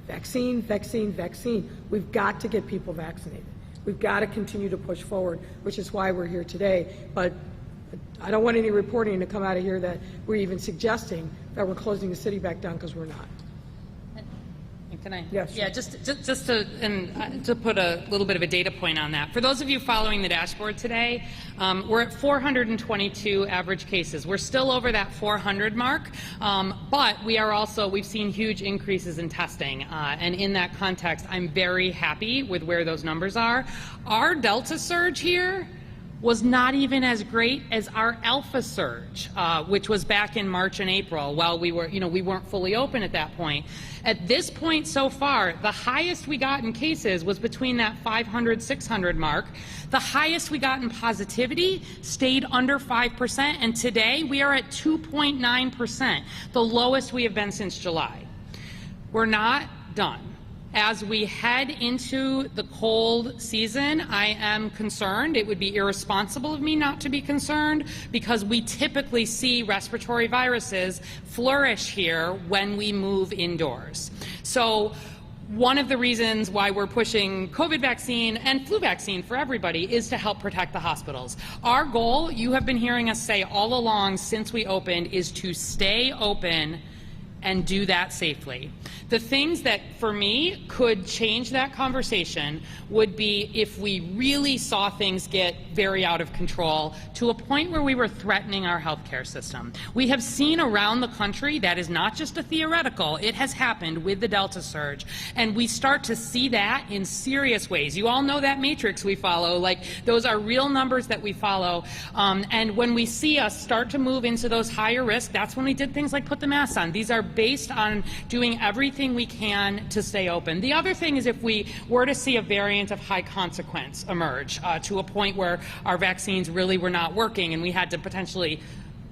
vaccine. We've got to get people vaccinated. We've got to continue to push forward, which is why we're here today. But I don't want any reporting to come out of here that we're even suggesting that we're closing the city back down, because we're not. Can I? Yes. Yeah, just to put a little bit of a data point on that. For those of you following the dashboard today, we're at 422 average cases. We're still over that 400 mark, but we've seen huge increases in testing. And in that context, I'm very happy with where those numbers are. Our Delta surge here was not even as great as our Alpha surge, which was back in March and April, while we weren't fully open at that point. At this point so far, the highest we got in cases was between that 500, 600 mark. The highest we got in positivity stayed under 5%, and today we are at 2.9%, the lowest we have been since July. We're not done. As we head into the cold season, I am concerned. It would be irresponsible of me not to be concerned, because we typically see respiratory viruses flourish here when we move indoors. So one of the reasons why we're pushing COVID vaccine and flu vaccine for everybody is to help protect the hospitals. Our goal, you have been hearing us say all along since we opened, is to stay open and do that safely. The things that, for me, could change that conversation would be if we really saw things get very out of control to a point where we were threatening our healthcare system. We have seen around the country that is not just a theoretical, it has happened with the Delta surge, and we start to see that in serious ways. You all know that matrix we follow, like those are real numbers that we follow, and when we see us start to move into those higher risk, that's when we did things like put the masks on. These are based on doing everything we can to stay open. The other thing is if we were to see a variant of high consequence emerge to a point where our vaccines really were not working and we had to potentially,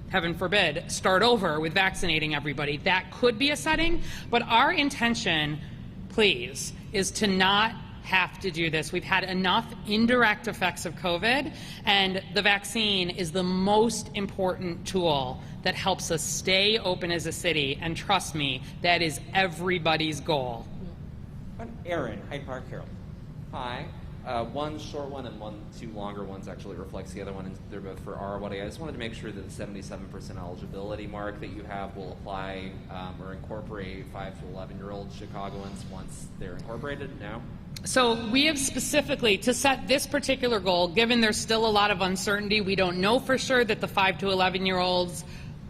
heaven forbid, start over with vaccinating everybody, that could be a setting. But our intention, please, is to not have to do this. We've had enough indirect effects of COVID, and the vaccine is the most important tool that helps us stay open as a city, and trust me, that is everybody's goal. Aaron, Hyde Park Herald. Hi. One short one and two longer ones actually reflects the other one, and they're both for Arwood. I just wanted to make sure that the 77% eligibility mark that you have will apply or incorporate 5 to 11-year-old Chicagoans once they're incorporated. No? So we have specifically, to set this particular goal, given there's still a lot of uncertainty, we don't know for sure that the 5 to 11-year-olds,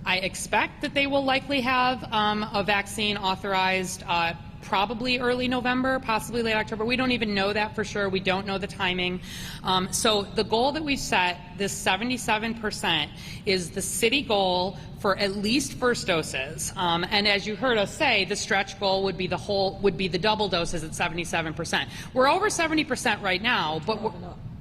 I expect that they will likely have a vaccine authorized probably early November, possibly late October. We don't even know that for sure. We don't know the timing. So the goal that we've set, this 77%, is the city goal for at least first doses. And as you heard us say, the stretch goal would be the double doses at 77%. We're over 70% right now, but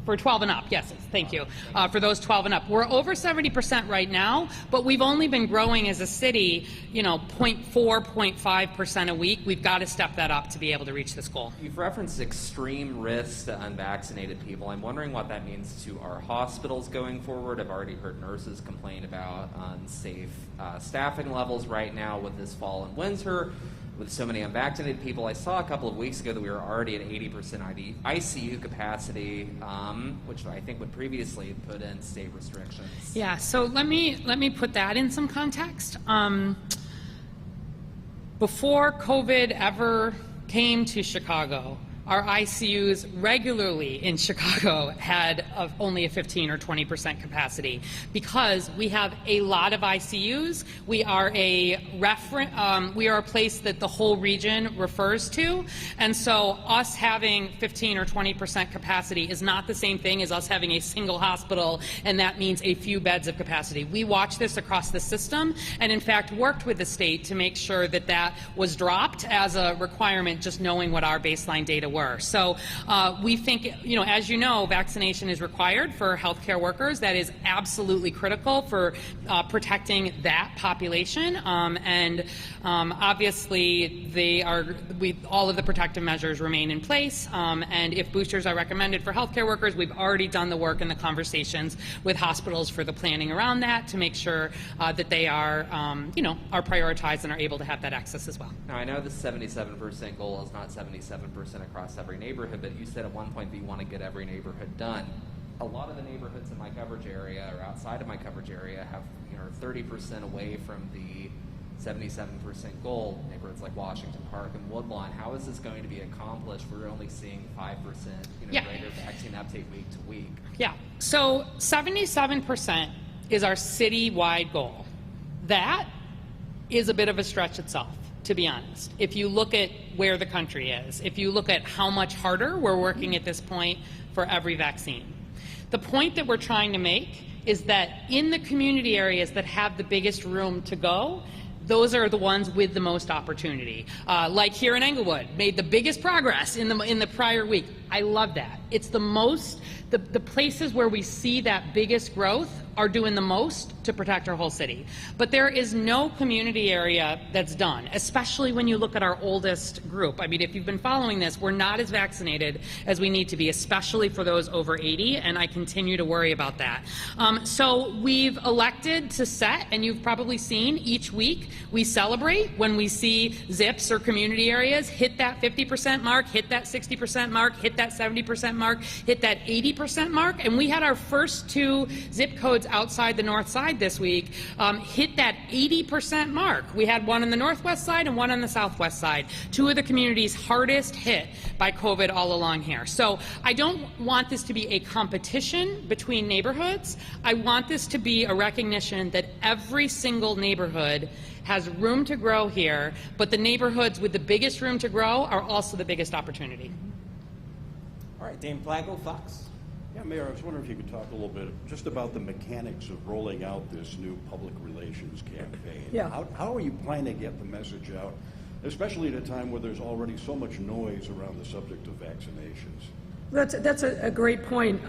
for 12 and up, yes, thank you. For those 12 and up, we're over 70% right now, but we've only been growing as a city, 0.4, 0.5% a week. We've got to step that up to be able to reach this goal. You've referenced extreme risk to unvaccinated people. I'm wondering what that means to our hospitals going forward. I've already heard nurses complain about unsafe staffing levels right now with this fall and winter. With so many unvaccinated people, I saw a couple of weeks ago that we were already at 80% ICU capacity, which I think would previously have put in state restrictions. Yeah, so let me put that in some context. Before COVID ever came to Chicago, our ICUs regularly in Chicago had only a 15 or 20% capacity because we have a lot of ICUs. We are a place that the whole region refers to, and so us having 15 or 20% capacity is not the same thing as us having a single hospital, and that means a few beds of capacity. We watch this across the system, and in fact worked with the state to make sure that that was dropped as a requirement, just knowing what our baseline data were. So we think, as you know, vaccination is required for healthcare workers. That is absolutely critical for protecting that population. And obviously, all of the protective measures remain in place. And if boosters are recommended for healthcare workers, we've already done the work and the conversations with hospitals for the planning around that to make sure that they are prioritized and are able to have that access as well. Now, I know the 77% goal is not 77% across every neighborhood, but you said at one point that you want to get every neighborhood done. A lot of the neighborhoods in my coverage area or outside of my coverage area have 30% away from the 77% goal. Neighborhoods like Washington Park and Woodlawn. How is this going to be accomplished? We're only seeing 5% greater vaccine uptake week to week. Yeah. So 77% is our citywide goal. That is a bit of a stretch itself, to be honest. If you look at where the country is, if you look at how much harder we're working at this point for every vaccine. The point that we're trying to make is that in the community areas that have the biggest room to go, those are the ones with the most opportunity. Like here in Englewood, made the biggest progress in the prior week. I love that. It's the places where we see that biggest growth are doing the most to protect our whole city. But there is no community area that's done, especially when you look at our oldest group. I mean, if you've been following this, we're not as vaccinated as we need to be, especially for those over 80, and I continue to worry about that. So we've elected to set, and you've probably seen each week, we celebrate when we see zips or community areas hit that 50% mark, hit that 60% mark, hit that 70% mark, hit that 80% mark, and we had our first 2 zip codes outside the north side this week hit that 80% mark. We had one on the northwest side and one on the southwest side, 2 of the communities hardest hit by COVID all along here. So I don't want this to be a competition between neighborhoods. I want this to be a recognition that every single neighborhood has room to grow here, but the neighborhoods with the biggest room to grow are also the biggest opportunity. All right, Dame Flagel, Fox. Yeah, Mayor, I was wondering if you could talk a little bit just about the mechanics of rolling out this new public relations campaign. Yeah. How are you planning to get the message out, especially at a time where there's already so much noise around the subject of vaccinations? That's a great point.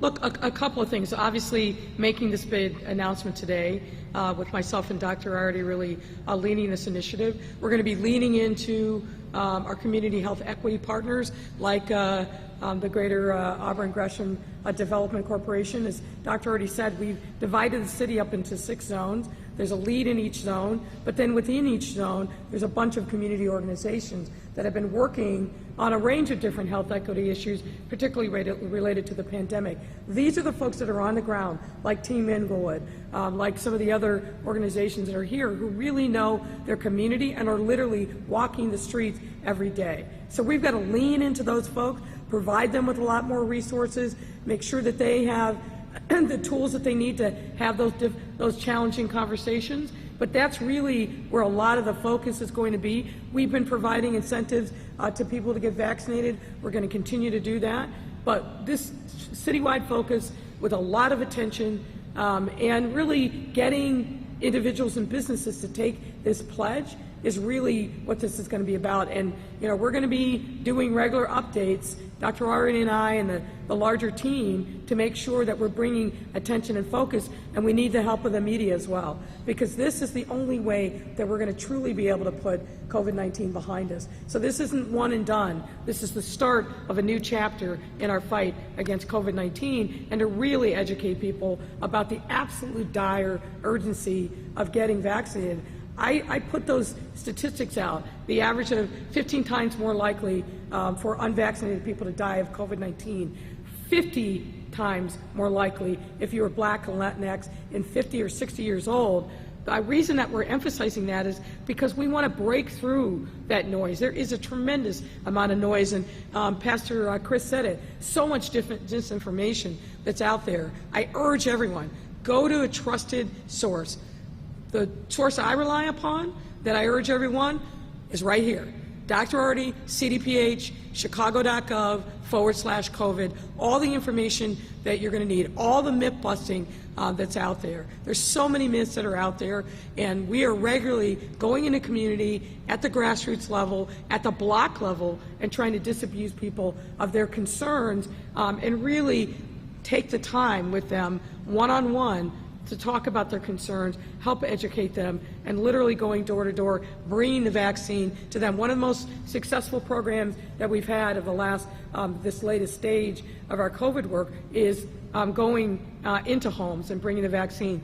Look, a couple of things. Obviously, making this big announcement today with myself and Dr. Arwood really leading this initiative. We're going to be leaning into our community health equity partners like the Greater Auburn Gresham Development Corporation. As Dr. already said, we've divided the city up into 6 zones. There's a lead in each zone, but then within each zone, there's a bunch of community organizations that have been working on a range of different health equity issues, particularly related to the pandemic. These are the folks that are on the ground, like Team Inglewood, like some of the other organizations that are here who really know their community and are literally walking the streets every day. So we've got to lean into those folks, provide them with a lot more resources, make sure that they have the tools that they need to have those challenging conversations. But that's really where a lot of the focus is going to be. We've been providing incentives to people to get vaccinated. We're going to continue to do that. But this citywide focus with a lot of attention and really getting individuals and businesses to take this pledge is really what this is going to be about. And we're going to be doing regular updates, Dr. Arwood and I and the larger team, to make sure that we're bringing attention and focus, and we need the help of the media as well, because this is the only way that we're going to truly be able to put COVID-19 behind us. So this isn't one and done. This is the start of a new chapter in our fight against COVID-19, and to really educate people about the absolute dire urgency of getting vaccinated. I put those statistics out. The average of 15 times more likely for unvaccinated people to die of COVID-19, 50 times more likely if you were Black and Latinx and 50 or 60 years old. The reason that we're emphasizing that is because we want to break through that noise. There is a tremendous amount of noise, and Pastor Chris said it, so much different disinformation that's out there. I urge everyone, go to a trusted source. The source I rely upon, that I urge everyone, is right here. Dr. Arwood, CDPH, chicago.gov/COVID, all the information that you're going to need, all the myth busting that's out there. There's so many myths that are out there, and we are regularly going into community at the grassroots level, at the block level, and trying to disabuse people of their concerns and really take the time with them one-on-one to talk about their concerns, help educate them, and literally going door to door, bringing the vaccine to them. One of the most successful programs that we've had of the last, this latest stage of our COVID work is going into homes and bringing the vaccine.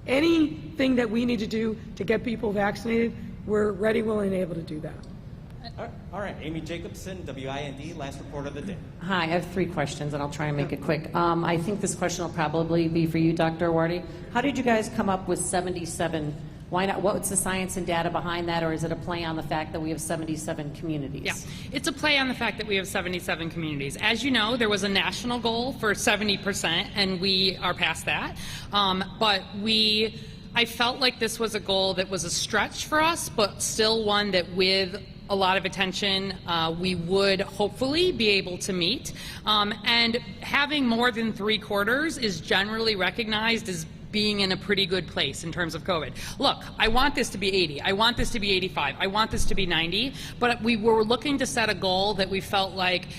Anything that we need to do to get people vaccinated, we're ready, willing, and able to do that. All right, Amy Jacobson, WIND, last report of the day. Hi, I have 3 questions, and I'll try and make it quick. I think this question will probably be for you, Dr. Arwood. How did you guys come up with 77? Why not? What's the science and data behind that, or is it a play on the fact that we have 77 communities? Yeah, it's a play on the fact that we have 77 communities. As you know, there was a national goal for 70%, and we are past that. But I felt like this was a goal that was a stretch for us, but still one that with a lot of attention we would hopefully be able to meet. And having more than 3/4 is generally recognized as being in a pretty good place in terms of COVID. Look, I want this to be 80. I want this to be 85. I want this to be 90. But we were looking to set a goal that we felt like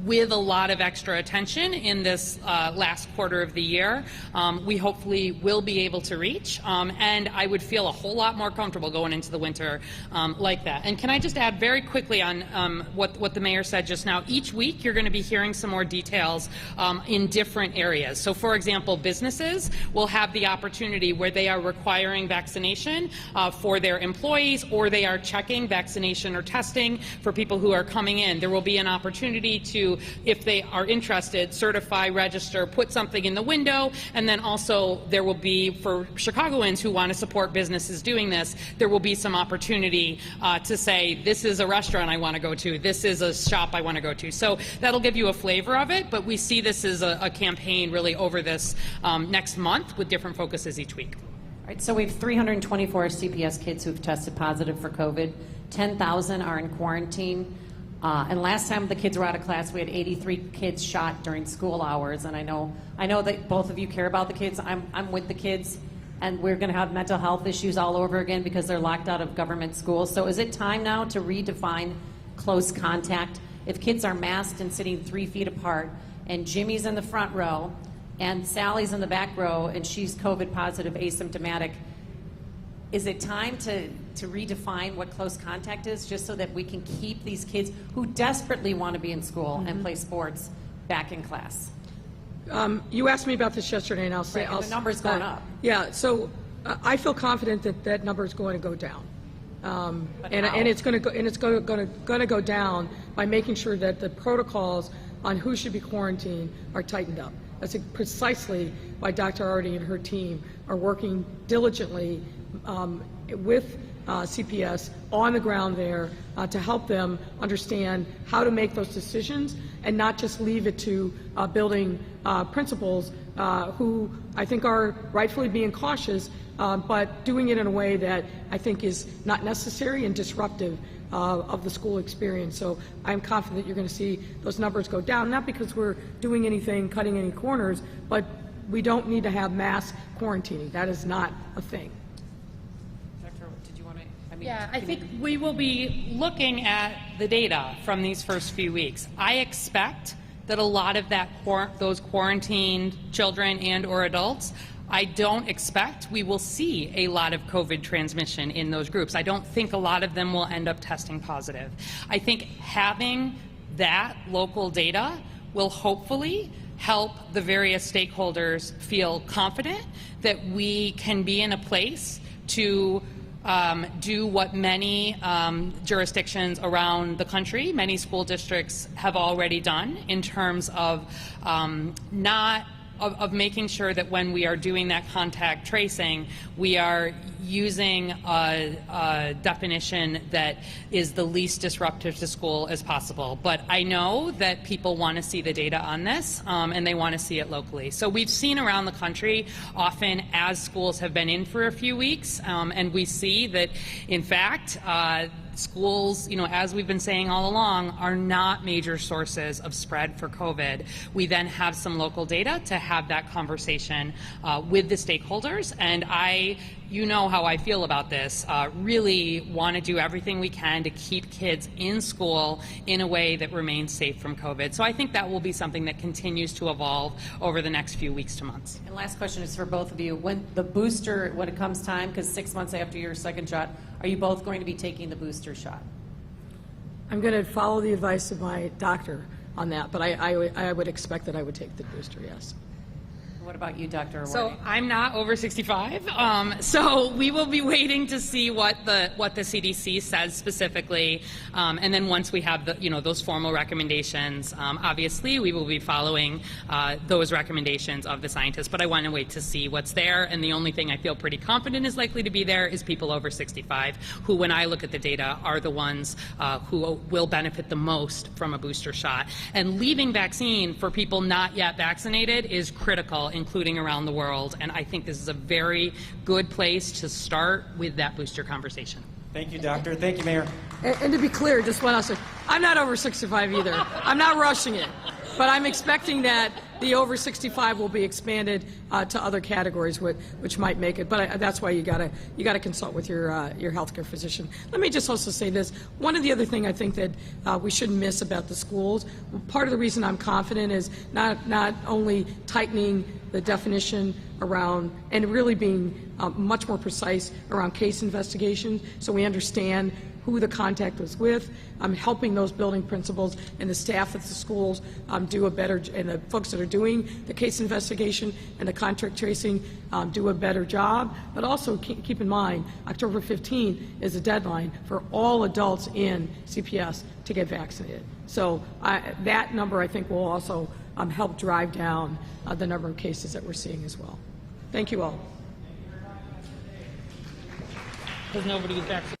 with a lot of extra attention in this last quarter of the year, we hopefully will be able to reach, and I would feel a whole lot more comfortable going into the winter like that. And can I just add very quickly on what the mayor said just now? Each week you're going to be hearing some more details in different areas. So for example, businesses will have the opportunity where they are requiring vaccination for their employees, or they are checking vaccination or testing for people who are coming in. There will be an opportunity to, if they are interested, certify, register, put something in the window, and then also there will be, for Chicagoans who want to support businesses doing this, there will be some opportunity to say, this is a restaurant I want to go to, this is a shop I want to go to. So that'll give you a flavor of it, but we see this as a campaign really over this next month with different focuses each week. All right, so we have 324 CPS kids who've tested positive for COVID. 10,000 are in quarantine. And last time the kids were out of class, we had 83 kids shot during school hours. And I know that both of you care about the kids. I'm with the kids, and we're going to have mental health issues all over again because they're locked out of government schools. So is it time now to redefine close contact? If kids are masked and sitting 3 feet apart, and Jimmy's in the front row, and Sally's in the back row, and she's COVID positive, asymptomatic, is it time to redefine what close contact is, just so that we can keep these kids who desperately want to be in school and play sports back in class? You asked me about this yesterday, and I'll say... Right, and the number's going up. Yeah, so I feel confident that that number is going to go down. And it's going to go down by making sure that the protocols on who should be quarantined are tightened up. That's precisely why Dr. Arwood and her team are working diligently with CPS on the ground there to help them understand how to make those decisions and not just leave it to building principals who I think are rightfully being cautious, but doing it in a way that I think is not necessary and disruptive of the school experience. So I'm confident you're going to see those numbers go down, not because we're doing anything, cutting any corners, but we don't need to have mass quarantining. That is not a thing. Doctor, did you want to? Yeah, I think we will be looking at the data from these first few weeks. I expect that a lot of those quarantined children and or adults, I don't expect we will see a lot of COVID transmission in those groups. I don't think a lot of them will end up testing positive. I think having that local data will hopefully help the various stakeholders feel confident that we can be in a place to do what many jurisdictions around the country, many school districts have already done in terms of of making sure that when we are doing that contact tracing, we are using a definition that is the least disruptive to school as possible. But I know that people want to see the data on this, and they want to see it locally. So we've seen around the country, often as schools have been in for a few weeks, and we see that, in fact, schools, as we've been saying all along, are not major sources of spread for COVID. We then have some local data to have that conversation with the stakeholders, and you know how I feel about this, really want to do everything we can to keep kids in school in a way that remains safe from COVID. So I think that will be something that continues to evolve over the next few weeks to months. And last question is for both of you. When the booster, when it comes time, because 6 months after your second shot, are you both going to be taking the booster shot? I'm going to follow the advice of my doctor on that, but I would expect that I would take the booster, yes. What about you, Dr. Arwood? So I'm not over 65, so we will be waiting to see what the CDC says specifically, and then once we have those formal recommendations, obviously we will be following those recommendations of the scientists. But I want to wait to see what's there, and the only thing I feel pretty confident is likely to be there is people over 65, who, when I look at the data, are the ones who will benefit the most from a booster shot. And leaving vaccine for people not yet vaccinated is critical, including around the world, and I think this is a very good place to start with that booster conversation. Thank you, Doctor. Thank you, Mayor. And to be clear, just one last thing, I'm not over 65 either. I'm not rushing it, but I'm expecting that the over 65 will be expanded to other categories, which might make it. But that's why you gotta consult with your healthcare physician. Let me just also say this. One of the other thing I think that we shouldn't miss about the schools. Part of the reason I'm confident is not only tightening the definition around and really being much more precise around case investigations, so we understand who the contact was with, helping those building principals and the staff at the schools do a better, and the folks that are doing the case investigation and the contact tracing do a better job. But also keep in mind, October 15 is the deadline for all adults in CPS to get vaccinated. So that number, I think, will also help drive down the number of cases that we're seeing as well. Thank you all. Because nobody is vaccinated.